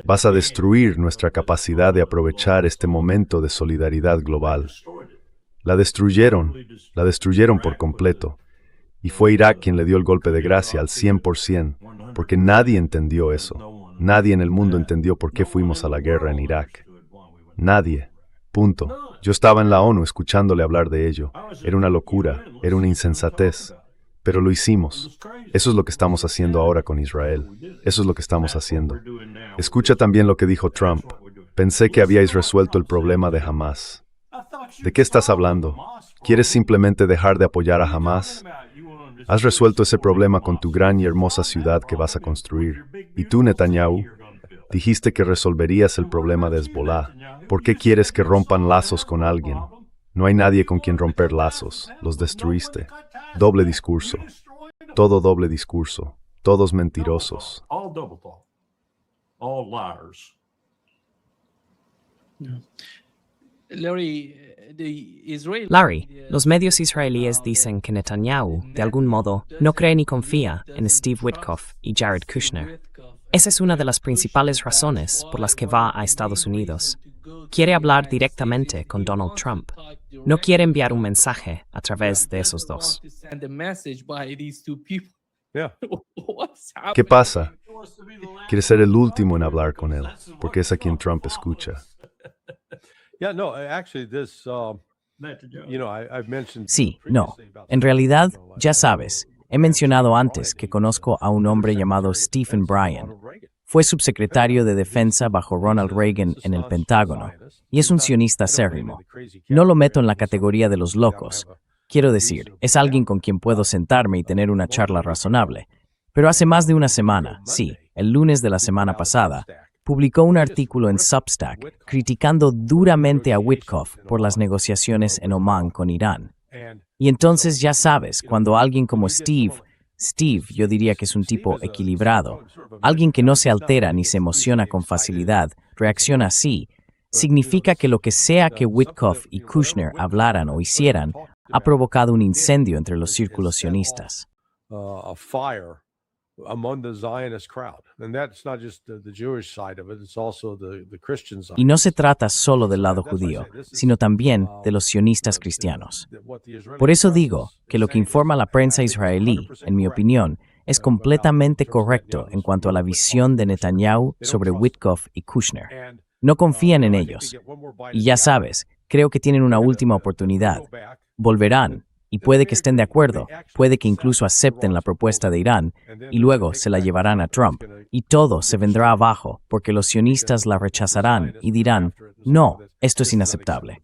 Vas a destruir nuestra capacidad de aprovechar este momento de solidaridad global. La destruyeron por completo. Y fue Irak quien le dio el golpe de gracia al 100%, porque nadie entendió eso. Nadie en el mundo entendió por qué fuimos a la guerra en Irak. Nadie. Punto. Yo estaba en la ONU escuchándole hablar de ello. Era una locura, era una insensatez. Pero lo hicimos. Eso es lo que estamos haciendo ahora con Israel. Eso es lo que estamos haciendo. Escucha también lo que dijo Trump. Pensé que habíais resuelto el problema de Hamás. ¿De qué estás hablando? ¿Quieres simplemente dejar de apoyar a Hamás? Has resuelto ese problema con tu gran y hermosa ciudad que vas a construir. Y tú, Netanyahu, dijiste que resolverías el problema de Hezbollah. ¿Por qué quieres que rompan lazos con alguien? No hay nadie con quien romper lazos. Los destruiste. Doble discurso. Todo doble discurso. Todos mentirosos. Larry, los medios israelíes dicen que Netanyahu, de algún modo, no cree ni confía en Steve Witkoff y Jared Kushner. Esa es una de las principales razones por las que va a Estados Unidos. Quiere hablar directamente con Donald Trump. No quiere enviar un mensaje a través de esos dos. ¿Qué pasa? Quiere ser el último en hablar con él, porque es a quien Trump escucha. Sí, no. En realidad, ya sabes, he mencionado antes que conozco a un hombre llamado Stephen Bryan. Fue subsecretario de Defensa bajo Ronald Reagan en el Pentágono, y es un sionista acérrimo. No lo meto en la categoría de los locos. Quiero decir, es alguien con quien puedo sentarme y tener una charla razonable. Pero hace más de una semana, sí, el lunes de la semana pasada, publicó un artículo en Substack criticando duramente a Witkoff por las negociaciones en Omán con Irán. Y entonces ya sabes, cuando alguien como Steve, yo diría que es un tipo equilibrado, alguien que no se altera ni se emociona con facilidad, reacciona así, significa que lo que sea que Witkoff y Kushner hablaran o hicieran ha provocado un incendio entre los círculos sionistas. Y no se trata solo del lado judío, sino también de los sionistas cristianos. Por eso digo que lo que informa la prensa israelí, en mi opinión, es completamente correcto en cuanto a la visión de Netanyahu sobre Witkoff y Kushner. No confían en ellos. Y ya sabes, creo que tienen una última oportunidad. Volverán. Y puede que estén de acuerdo, puede que incluso acepten la propuesta de Irán, y luego se la llevarán a Trump. Y todo se vendrá abajo, porque los sionistas la rechazarán y dirán, no, esto es inaceptable.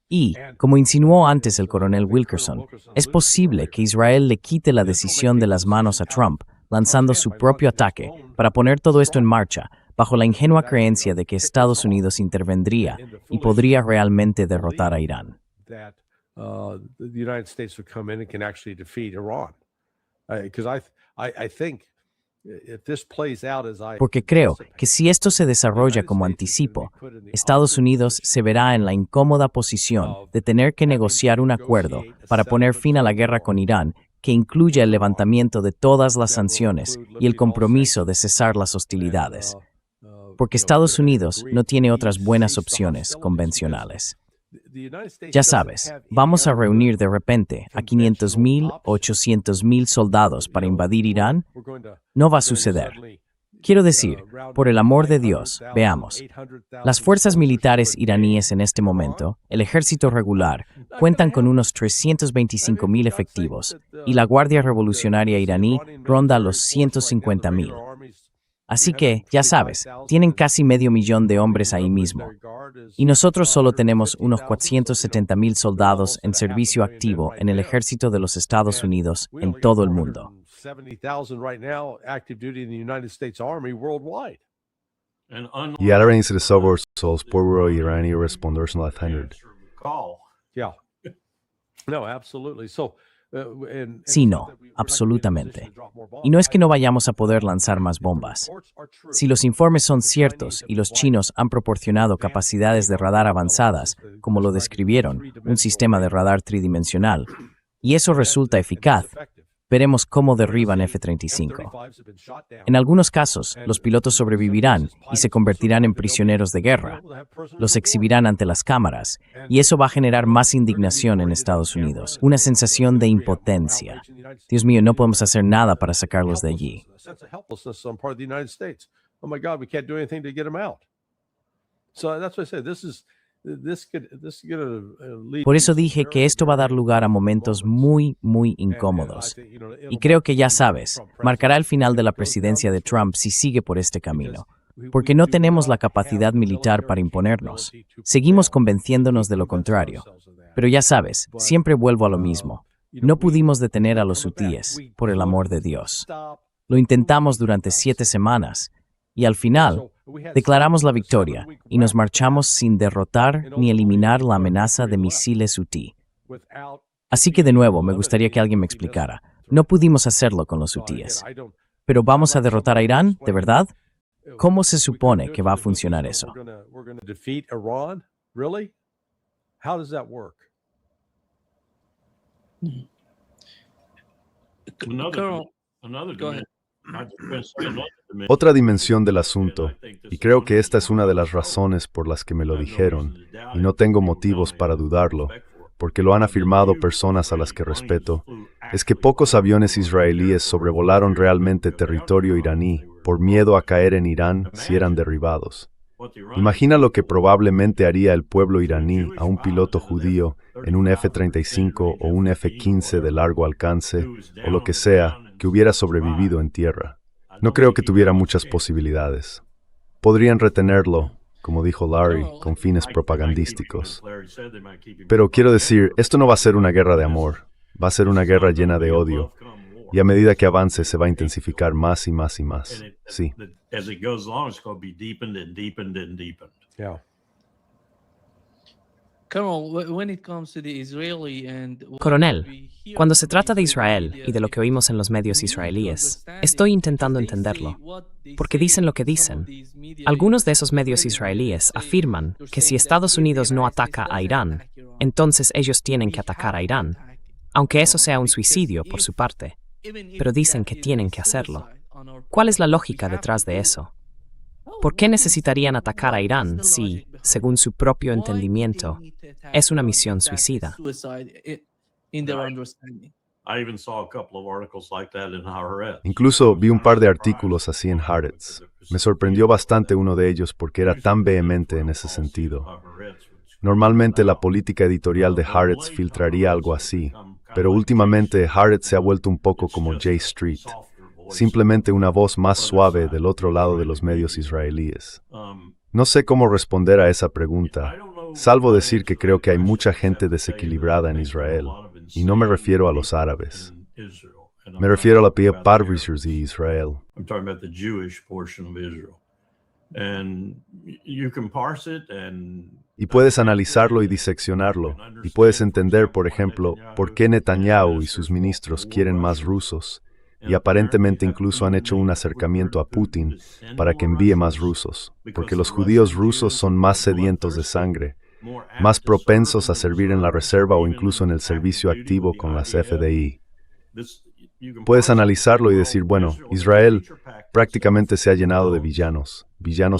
Y, como insinuó antes el coronel Wilkerson, es posible que Israel le quite la decisión de las manos a Trump, lanzando su propio ataque, para poner todo esto en marcha, bajo la ingenua creencia de que Estados Unidos intervendría y podría realmente derrotar a Irán. The United States would come in and can actually defeat Iran. Because I think if this plays out as I... Porque creo que si esto se desarrolla como anticipo, Estados Unidos se verá en la incómoda posición de tener que negociar un acuerdo para poner fin a la guerra con Irán que incluya el levantamiento de todas las sanciones y el compromiso de cesar las hostilidades. Porque Estados Unidos no tiene otras buenas opciones convencionales. Ya sabes, vamos a reunir de repente a 500,000 o 800,000 soldados para invadir Irán. No va a suceder. Quiero decir, por el amor de Dios, veamos. Las fuerzas militares iraníes en este momento, el ejército regular, cuentan con unos 325,000 efectivos y la Guardia Revolucionaria iraní ronda los 150,000. Así que, ya sabes, tienen casi 500,000 de hombres ahí mismo. Y nosotros solo tenemos unos 470,000 soldados en servicio activo en el ejército de los Estados Unidos en todo el mundo. 70,000 right now active duty in the United States Army worldwide. Y ahora sobre los pueblos iraní responder a la Yeah. No, absolutely. So, Sí, no, absolutamente. Y no es que no vayamos a poder lanzar más bombas. Si los informes son ciertos y los chinos han proporcionado capacidades de radar avanzadas, como lo describieron, un sistema de radar tridimensional, y eso resulta eficaz, veremos cómo derriban F-35. En algunos casos, los pilotos sobrevivirán y se convertirán en prisioneros de guerra. Los exhibirán ante las cámaras, y eso va a generar más indignación en Estados Unidos, una sensación de impotencia. Dios mío, no podemos hacer nada para sacarlos de allí. Por eso dije que esto va a dar lugar a momentos muy, muy incómodos. Y creo que ya sabes, marcará el final de la presidencia de Trump si sigue por este camino. Porque no tenemos la capacidad militar para imponernos. Seguimos convenciéndonos de lo contrario. Pero ya sabes, siempre vuelvo a lo mismo. No pudimos detener a los hutíes, por el amor de Dios. Lo intentamos durante 7 semanas. Y al final, declaramos la victoria y nos marchamos sin derrotar ni eliminar la amenaza de misiles hutí. Así que de nuevo, me gustaría que alguien me explicara. No pudimos hacerlo con los hutíes. ¿Pero vamos a derrotar a Irán, de verdad? ¿Cómo se supone que va a funcionar eso? Otra dimensión del asunto, y creo que esta es una de las razones por las que me lo dijeron, y no tengo motivos para dudarlo, porque lo han afirmado personas a las que respeto, es que pocos aviones israelíes sobrevolaron realmente territorio iraní por miedo a caer en Irán si eran derribados. Imagina lo que probablemente haría el pueblo iraní a un piloto judío en un F-35 o un F-15 de largo alcance, o lo que sea, que hubiera sobrevivido en tierra. No creo que tuviera muchas posibilidades. Podrían retenerlo, como dijo Larry, con fines propagandísticos. Pero quiero decir, esto no va a ser una guerra de amor, va a ser una guerra llena de odio, y a medida que avance se va a intensificar más y más y más. Sí. Yeah. Coronel, cuando se trata de Israel y de lo que oímos en los medios israelíes, estoy intentando entenderlo, porque dicen lo que dicen. Algunos de esos medios israelíes afirman que si Estados Unidos no ataca a Irán, entonces ellos tienen que atacar a Irán, aunque eso sea un suicidio por su parte, pero dicen que tienen que hacerlo. ¿Cuál es la lógica detrás de eso? ¿Por qué necesitarían atacar a Irán si, según su propio entendimiento, es una misión suicida? Incluso vi un par de artículos así en Haaretz. Me sorprendió bastante uno de ellos porque era tan vehemente en ese sentido. Normalmente la política editorial de Haaretz filtraría algo así, pero últimamente Haaretz se ha vuelto un poco como J Street. Simplemente una voz más suave del otro lado de los medios israelíes. No sé cómo responder a esa pregunta, salvo decir que creo que hay mucha gente desequilibrada en Israel, y no me refiero a los árabes. Me refiero a la Pia Parvisers de Israel. Y puedes analizarlo y diseccionarlo, y puedes entender, por ejemplo, por qué Netanyahu y sus ministros quieren más rusos, y aparentemente incluso han hecho un acercamiento a Putin para que envíe más rusos, porque los judíos rusos son más sedientos de sangre, más propensos a servir en la reserva o incluso en el servicio activo con las FDI. Puedes analizarlo y decir, bueno, Israel prácticamente se ha llenado de villanos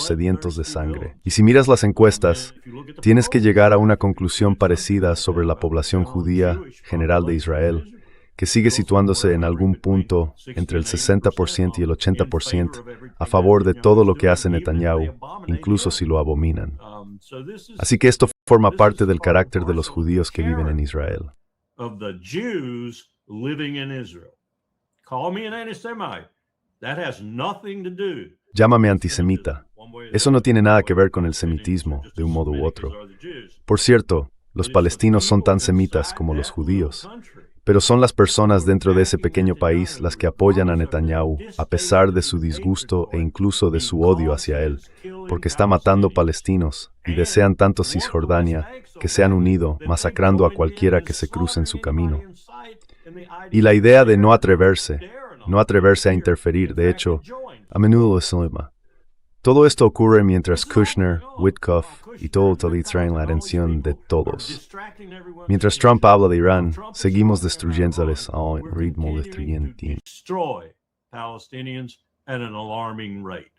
sedientos de sangre. Y si miras las encuestas, tienes que llegar a una conclusión parecida sobre la población judía general de Israel, que sigue situándose en algún punto entre el 60% y el 80% a favor de todo lo que hace Netanyahu, incluso si lo abominan. Así que esto forma parte del carácter de los judíos que viven en Israel. Of the Jews living in Israel. Call me an anti-Semite. That has nothing to do. Llámame antisemita. Eso no tiene nada que ver con el semitismo, de un modo u otro. Por cierto, los palestinos son tan semitas como los judíos, pero son las personas dentro de ese pequeño país las que apoyan a Netanyahu, a pesar de su disgusto e incluso de su odio hacia él, porque está matando palestinos y desean tanto Cisjordania que se han unido, masacrando a cualquiera que se cruce en su camino. Y la idea de no atreverse a interferir, de hecho, a menudo es lema. Todo esto ocurre mientras Kushner, Witkoff y todo traen la atención de todos. Mientras Trump habla de Irán, seguimos destruyéndoles a un ritmo destruyente. Destroy Palestinians at an alarming rate.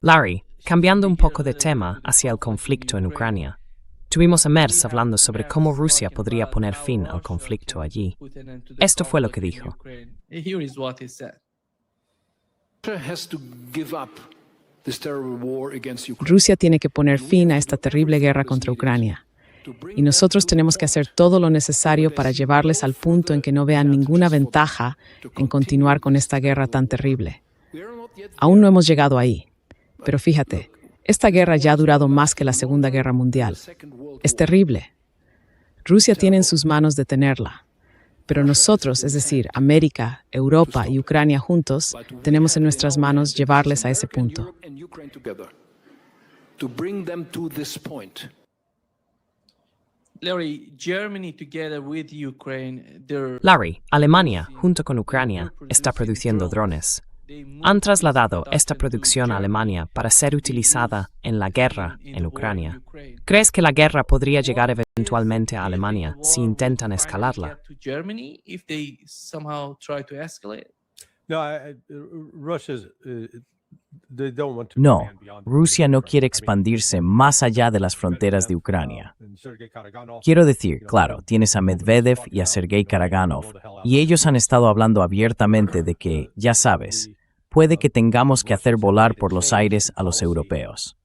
Larry, cambiando un poco de tema hacia el conflicto en Ucrania. Tuvimos a Merz hablando sobre cómo Rusia podría poner fin al conflicto allí. Esto fue lo que dijo. Rusia tiene que poner fin a esta terrible guerra contra Ucrania. Y nosotros tenemos que hacer todo lo necesario para llevarles al punto en que no vean ninguna ventaja en continuar con esta guerra tan terrible. Aún no hemos llegado ahí. Pero fíjate, esta guerra ya ha durado más que la Segunda Guerra Mundial. Es terrible. Rusia tiene en sus manos detenerla. Pero nosotros, es decir, América, Europa y Ucrania juntos, tenemos en nuestras manos llevarles a ese punto. Larry, Alemania, junto con Ucrania, está produciendo drones. Han trasladado esta producción a Alemania para ser utilizada en la guerra en Ucrania. ¿Crees que la guerra podría llegar eventualmente a Alemania si intentan escalarla? No, Rusia no quiere expandirse más allá de las fronteras de Ucrania. Quiero decir, claro, tienes a Medvedev y a Sergei Karaganov, y ellos han estado hablando abiertamente de que, ya sabes, puede que tengamos que hacer volar por los aires a los europeos.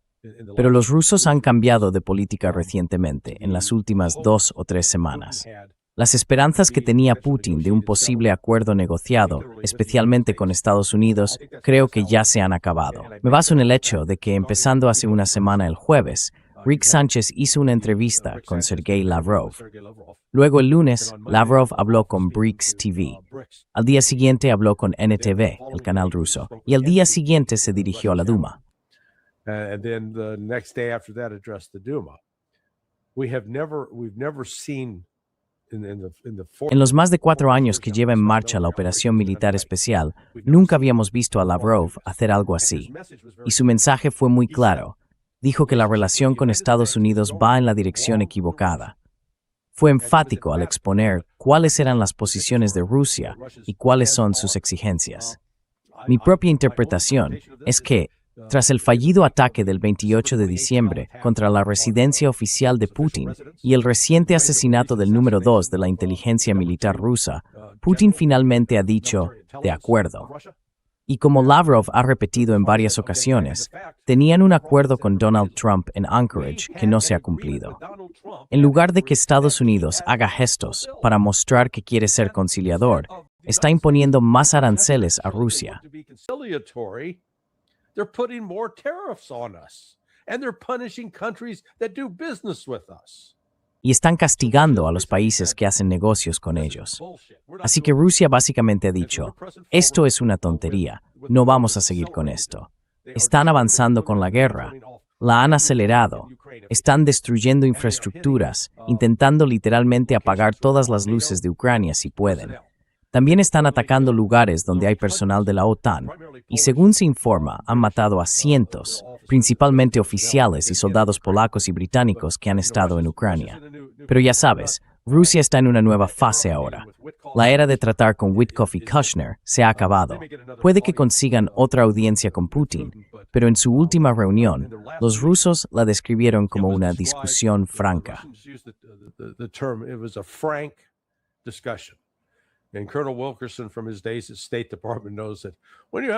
Pero los rusos han cambiado de política recientemente, en las últimas 2 o 3 semanas. Las esperanzas que tenía Putin de un posible acuerdo negociado, especialmente con Estados Unidos, creo que ya se han acabado. Me baso en el hecho de que, empezando hace una semana el jueves, Rick Sánchez hizo una entrevista con Sergei Lavrov. Luego el lunes, Lavrov habló con BRICS TV. Al día siguiente habló con NTV, el canal ruso, y al día siguiente se dirigió a la Duma. And then the next day after that addressed the Duma. We've never seen En los más de 4 años que lleva en marcha la operación militar especial, nunca habíamos visto a Lavrov hacer algo así. Y su mensaje fue muy claro. Dijo que la relación con Estados Unidos va en la dirección equivocada. Fue enfático al exponer cuáles eran las posiciones de Rusia y cuáles son sus exigencias. Mi propia interpretación es que, tras el fallido ataque del 28 de diciembre contra la residencia oficial de Putin y el reciente asesinato del número 2 de la inteligencia militar rusa, Putin finalmente ha dicho, de acuerdo. Y como Lavrov ha repetido en varias ocasiones, tenían un acuerdo con Donald Trump en Anchorage que no se ha cumplido. En lugar de que Estados Unidos haga gestos para mostrar que quiere ser conciliador, está imponiendo más aranceles a Rusia. They're putting more tariffs on us, and they're punishing countries that do business with us. Y están castigando a los países que hacen negocios con ellos. Así que Rusia básicamente ha dicho, esto es una tontería, no vamos a seguir con esto. Están avanzando con la guerra, la han acelerado, están destruyendo infraestructuras, intentando literalmente apagar todas las luces de Ucrania si pueden. También están atacando lugares donde hay personal de la OTAN, y según se informa, han matado a cientos, principalmente oficiales y soldados polacos y británicos que han estado en Ucrania. Pero ya sabes, Rusia está en una nueva fase ahora. La era de tratar con Witkoff y Kushner se ha acabado. Puede que consigan otra audiencia con Putin, pero en su última reunión, los rusos la describieron como una discusión franca.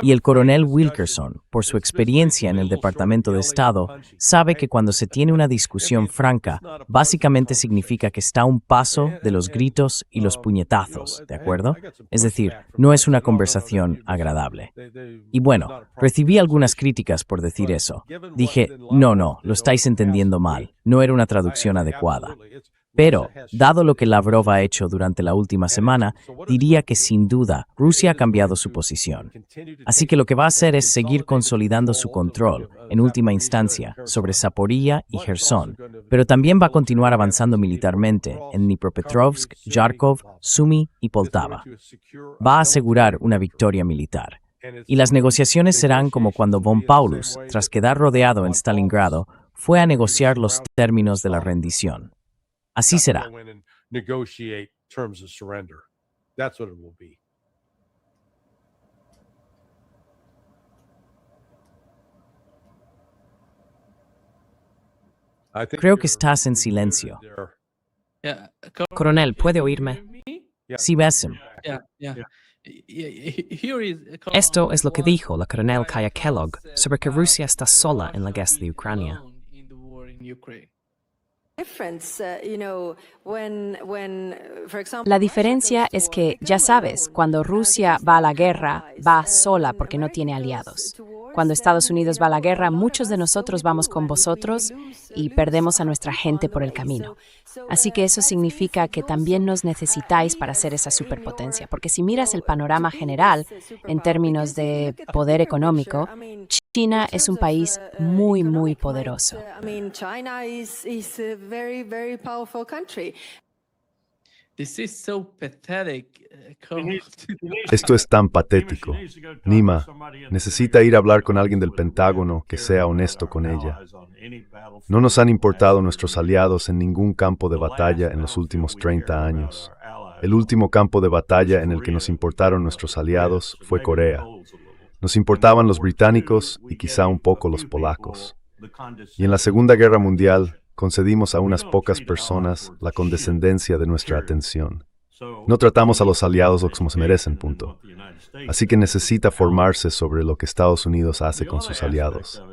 Y el coronel Wilkerson, por su experiencia en el Departamento de Estado, sabe que cuando se tiene una discusión franca, básicamente significa que está a un paso de los gritos y los puñetazos, ¿de acuerdo? Es decir, no es una conversación agradable. Y bueno, recibí algunas críticas por decir eso. Dije, no, lo estáis entendiendo mal, no era una traducción adecuada. Pero, dado lo que Lavrov ha hecho durante la última semana, diría que sin duda Rusia ha cambiado su posición. Así que lo que va a hacer es seguir consolidando su control, en última instancia, sobre Zaporilla y Gerson, pero también va a continuar avanzando militarmente en Dnipropetrovsk, Kharkov, Sumy y Poltava. Va a asegurar una victoria militar. Y las negociaciones serán como cuando von Paulus, tras quedar rodeado en Stalingrado, fue a negociar los términos de la rendición. Así será. Creo que estás en silencio. Coronel, ¿puede oírme? Sí, Basim. Esto es lo que dijo la coronel Kaya Kellogg sobre que Rusia está sola en la guerra de Ucrania. La diferencia es que, ya sabes, cuando Rusia va a la guerra, va sola porque no tiene aliados. Cuando Estados Unidos va a la guerra, muchos de nosotros vamos con vosotros y perdemos a nuestra gente por el camino. Así que eso significa que también nos necesitáis para ser esa superpotencia, porque si miras el panorama general, en términos de poder económico, China es un país muy, muy poderoso. Esto es tan patético. Nima necesita ir a hablar con alguien del Pentágono que sea honesto con ella. No nos han importado nuestros aliados en ningún campo de batalla en los últimos 30 años. El último campo de batalla en el que nos importaron nuestros aliados fue Corea. Nos importaban los británicos y quizá un poco los polacos. Y en la Segunda Guerra Mundial concedimos a unas pocas personas la condescendencia de nuestra atención. No tratamos a los aliados como se merecen, punto. Así que necesita formarse sobre lo que Estados Unidos hace con sus aliados.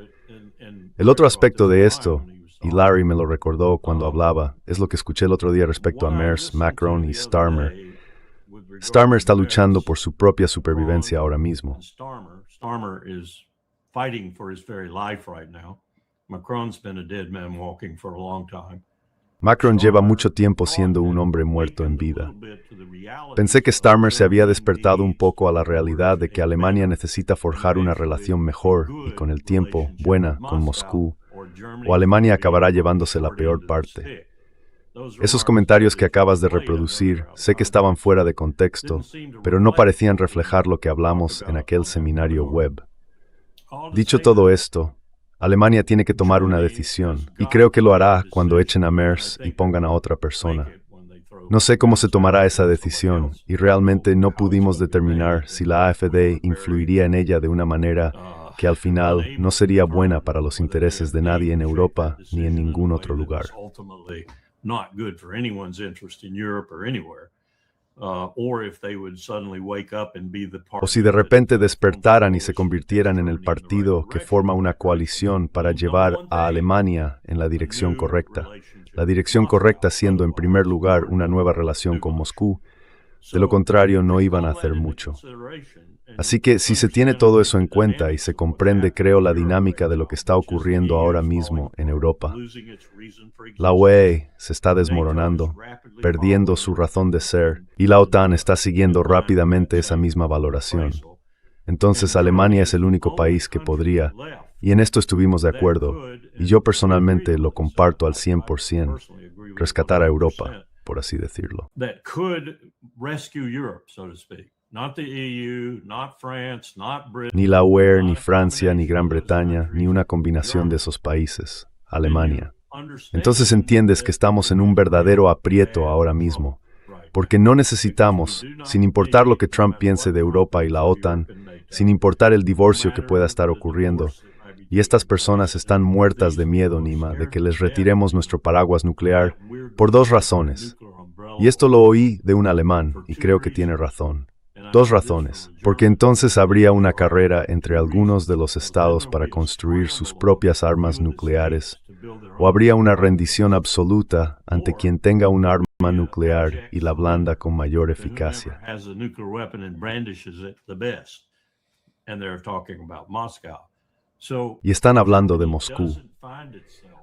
El otro aspecto de esto, y Larry me lo recordó cuando hablaba, es lo que escuché el otro día respecto a Merz, Macron y Starmer. Starmer está luchando por su propia supervivencia ahora mismo. Starmer is fighting for his very life right now. Macron's been a dead man walking for a long time. Macron lleva mucho tiempo siendo un hombre muerto en vida. Pensé que Starmer se había despertado un poco a la realidad de que Alemania necesita forjar una relación mejor y con el tiempo buena con Moscú, o Alemania acabará llevándose la peor parte. Esos comentarios que acabas de reproducir, sé que estaban fuera de contexto, pero no parecían reflejar lo que hablamos en aquel seminario web. Dicho todo esto, Alemania tiene que tomar una decisión, y creo que lo hará cuando echen a Merz y pongan a otra persona. No sé cómo se tomará esa decisión, y realmente no pudimos determinar si la AfD influiría en ella de una manera que al final no sería buena para los intereses de nadie en Europa ni en ningún otro lugar. Not good for anyone's interest in Europe or anywhere. Or if they would suddenly wake up and be the party. O si de repente despertaran y se convirtieran en el partido que forma una coalición para llevar a Alemania en la dirección correcta. La dirección correcta siendo en primer lugar una nueva relación con Moscú. De lo contrario no iban a hacer mucho. Así que si se tiene todo eso en cuenta y se comprende, creo, la dinámica de lo que está ocurriendo ahora mismo en Europa. La UE se está desmoronando, perdiendo su razón de ser, y la OTAN está siguiendo rápidamente esa misma valoración. Entonces Alemania es el único país que podría, y en esto estuvimos de acuerdo, y yo personalmente lo comparto al 100%, rescatar a Europa, por así decirlo. Ni la UE, ni Francia, ni Gran Bretaña, ni una combinación de esos países, Alemania. Entonces entiendes que estamos en un verdadero aprieto ahora mismo, Porque no necesitamos, sin importar lo que Trump piense de Europa y la OTAN, sin importar el divorcio que pueda estar ocurriendo, y estas personas están muertas de miedo, Nima, de que les retiremos nuestro paraguas nuclear por dos razones. Y esto lo oí de un alemán, y creo que tiene razón. Dos razones. Porque entonces habría una carrera entre algunos de los estados para construir sus propias armas nucleares, o habría una rendición absoluta ante quien tenga un arma nuclear y la blanda con mayor eficacia. Y están hablando de Moscú.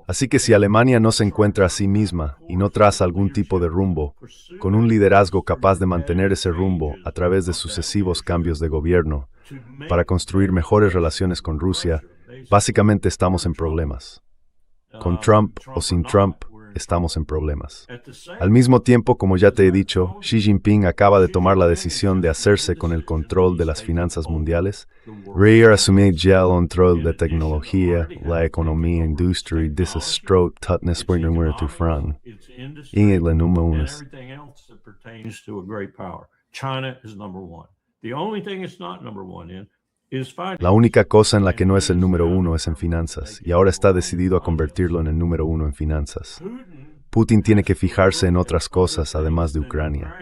Así que si Alemania no se encuentra a sí misma y no traza algún tipo de rumbo, con un liderazgo capaz de mantener ese rumbo a través de sucesivos cambios de gobierno, para construir mejores relaciones con Rusia, básicamente estamos en problemas. Con Trump o sin Trump, estamos en problemas. Al mismo tiempo, como ya te he dicho, Xi Jinping acaba de tomar la decisión de hacerse con el control de las finanzas mundiales, asumir ya el control de tecnología, la economía, industria, desastro, tutnes pueden tu franc. Y el número uno es la única cosa en la que no es el número uno es en finanzas, y ahora está decidido a convertirlo en el número uno en finanzas. Putin tiene que fijarse en otras cosas además de Ucrania.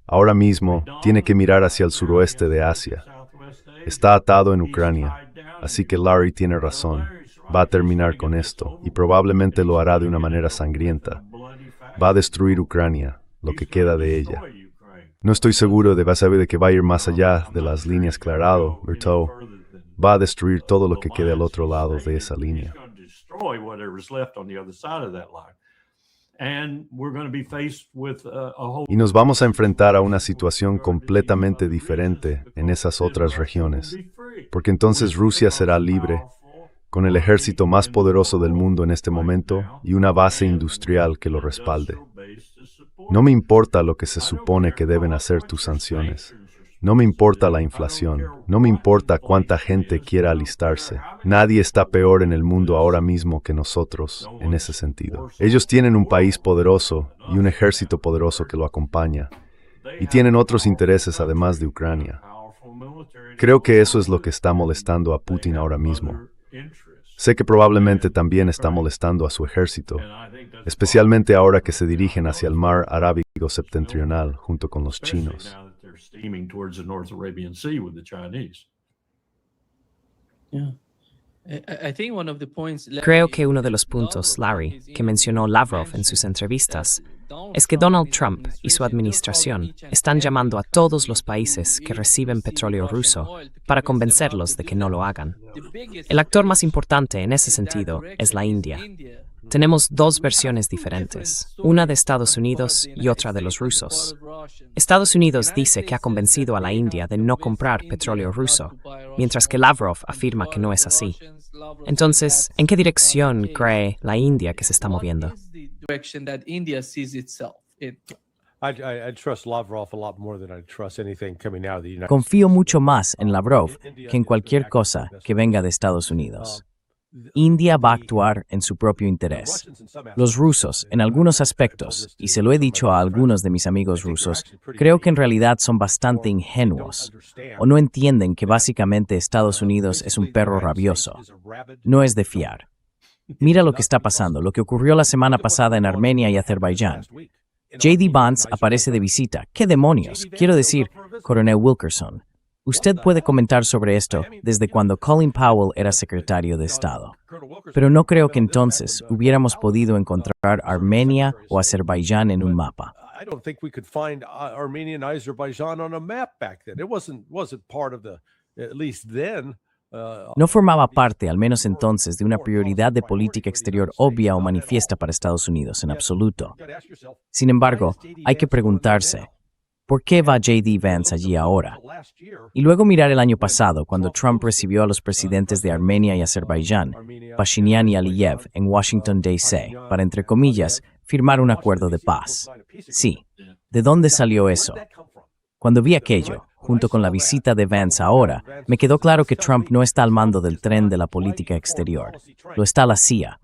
Ahora mismo tiene que mirar hacia el suroeste de Asia. Está atado en Ucrania, así que Larry tiene razón. Va a terminar con esto, y probablemente lo hará de una manera sangrienta. Va a destruir Ucrania, lo que queda de ella. No estoy seguro de que va a ir más allá de las líneas clarado, Berto. Va a destruir todo lo que quede al otro lado de esa línea. Y nos vamos a enfrentar a una situación completamente diferente en esas otras regiones, porque entonces Rusia será libre, con el ejército más poderoso del mundo en este momento y una base industrial que lo respalde. No me importa lo que se supone que deben hacer tus sanciones. No me importa la inflación. No me importa cuánta gente quiera alistarse. Nadie está peor en el mundo ahora mismo que nosotros, en ese sentido. Ellos tienen un país poderoso y un ejército poderoso que lo acompaña. Y tienen otros intereses además de Ucrania. Creo que eso es lo que está molestando a Putin ahora mismo. Sé que probablemente también está molestando a su ejército, especialmente ahora que se dirigen hacia el mar Arábigo septentrional junto con los chinos. Creo que uno de los puntos, Larry, que mencionó Lavrov en sus entrevistas, es que Donald Trump y su administración están llamando a todos los países que reciben petróleo ruso para convencerlos de que no lo hagan. El actor más importante en ese sentido es la India. Tenemos dos versiones diferentes, una de Estados Unidos y otra de los rusos. Estados Unidos dice que ha convencido a la India de no comprar petróleo ruso, mientras que Lavrov afirma que no es así. Entonces, ¿en qué dirección cree la India que se está moviendo? Confío mucho más en Lavrov que en cualquier cosa que venga de Estados Unidos. India va a actuar en su propio interés. Los rusos, en algunos aspectos, y se lo he dicho a algunos de mis amigos rusos, creo que en realidad son bastante ingenuos, o no entienden que básicamente Estados Unidos es un perro rabioso. No es de fiar. Mira lo que está pasando, lo que ocurrió la semana pasada en Armenia y Azerbaiyán. J.D. Vance aparece de visita. ¿Qué demonios? Quiero decir, Coronel Wilkerson. Usted puede comentar sobre esto desde cuando Colin Powell era secretario de Estado. Pero no creo que entonces hubiéramos podido encontrar Armenia o Azerbaiyán en un mapa. No formaba parte, al menos entonces, de una prioridad de política exterior obvia o manifiesta para Estados Unidos, en absoluto. Sin embargo, hay que preguntarse, ¿por qué va J.D. Vance allí ahora? Y luego mirar el año pasado, cuando Trump recibió a los presidentes de Armenia y Azerbaiyán, Pashinyan y Aliyev, en Washington, D.C., para, entre comillas, firmar un acuerdo de paz. Sí. ¿De dónde salió eso? Cuando vi aquello, junto con la visita de Vance ahora, me quedó claro que Trump no está al mando del tren de la política exterior. Lo está la CIA.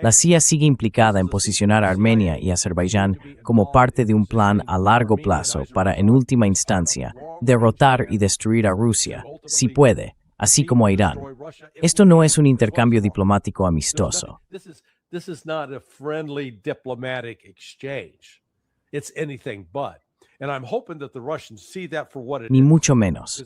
La CIA sigue implicada en posicionar a Armenia y Azerbaiyán como parte de un plan a largo plazo para, en última instancia, derrotar y destruir a Rusia, si puede, así como a Irán. Esto no es un intercambio diplomático amistoso. This is not a friendly diplomatic exchange. It's anything but. And I'm hoping that the Russians see that for what it Ni is. mucho menos.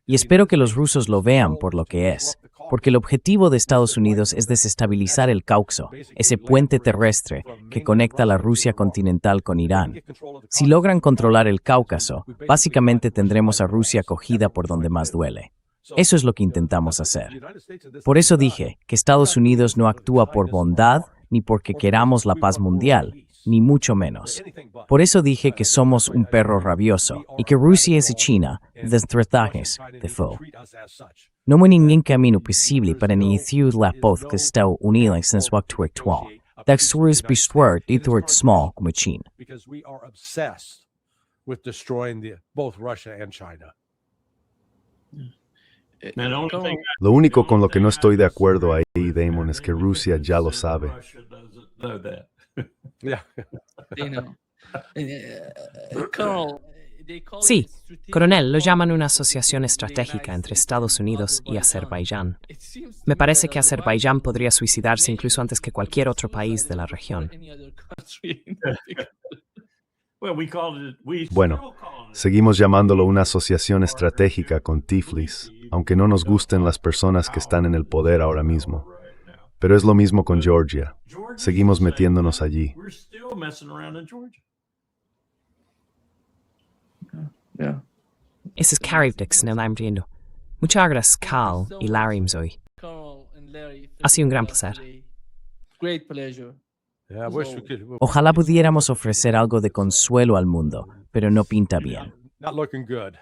Y espero que los rusos lo vean por lo que es, porque el objetivo de Estados Unidos es desestabilizar el Cáucaso, ese puente terrestre que conecta la Rusia continental con Irán. Si logran controlar el Cáucaso, básicamente tendremos a Rusia cogida por donde más duele. Eso es lo que intentamos hacer. Por eso dije que Estados Unidos no actúa por bondad ni porque queramos la paz mundial, ni mucho menos. Por eso dije que somos un perro rabioso y que Rusia y China destratajes de foe. No hay ningún camino posible para iniciar la paz que está unida en su acto actual. Dexterous bestuart y thwart small como China. Because we are obsessed with destroying both Russia and China. Man, the only thing Lo único con lo que no estoy de acuerdo ahí, Damon, es que Rusia ya lo sabe. Russia doesn't know that. Yeah. They know. Colonel, Sí, coronel, lo llaman una asociación estratégica entre Estados Unidos y Azerbaiyán. Me parece que Azerbaiyán podría suicidarse incluso antes que cualquier otro país de la región. Well, we called it, we Bueno, still call it- seguimos llamándolo una asociación estratégica con Tiflis, aunque no nos gusten las personas que están en el poder ahora mismo. Pero es lo mismo con Georgia. Georgia's Seguimos the same metiéndonos thing. allí. We're still messing around in Georgia. Yeah. Ese es Carrie Dixon, el riendo. Muchas gracias, Carl y Larry hoy. Colonel and Larry, Ha sido un gran thank you placer. today. Great pleasure. Yeah, I wish we could. Ojalá pudiéramos ofrecer algo de consuelo al mundo, pero no pinta bien. Not looking good.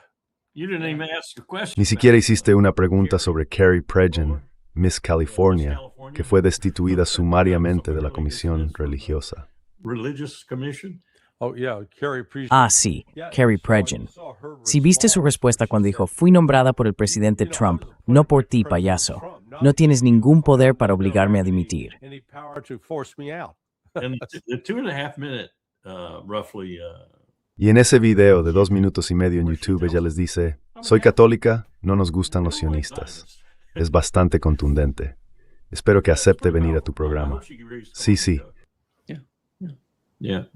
You didn't even ask a question. Ni siquiera hiciste una pregunta sobre Carrie Prejean, Miss California, que fue destituida sumariamente de la comisión religiosa. Religious Commission. Oh yeah, Carrie Priest. Ah, sí, Carrie Prejean. Si viste su respuesta cuando dijo, fui nombrada por el presidente Trump, no por ti, payaso. No tienes ningún poder para obligarme a dimitir. Any power to force me out. And the 2.5 minute, roughly, Y en ese video de 2 minutos y medio en YouTube ella les dice, soy católica, no nos gustan los sionistas. Es bastante contundente. Espero que acepte venir a tu programa. Sí, sí. Yeah.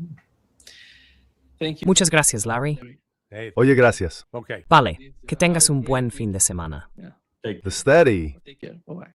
Thank you. Muchas gracias, Larry. Hey, Oye, gracias. okay. Vale, que tengas un buen fin de semana. Yeah. The Steady. Take care. Bye-bye.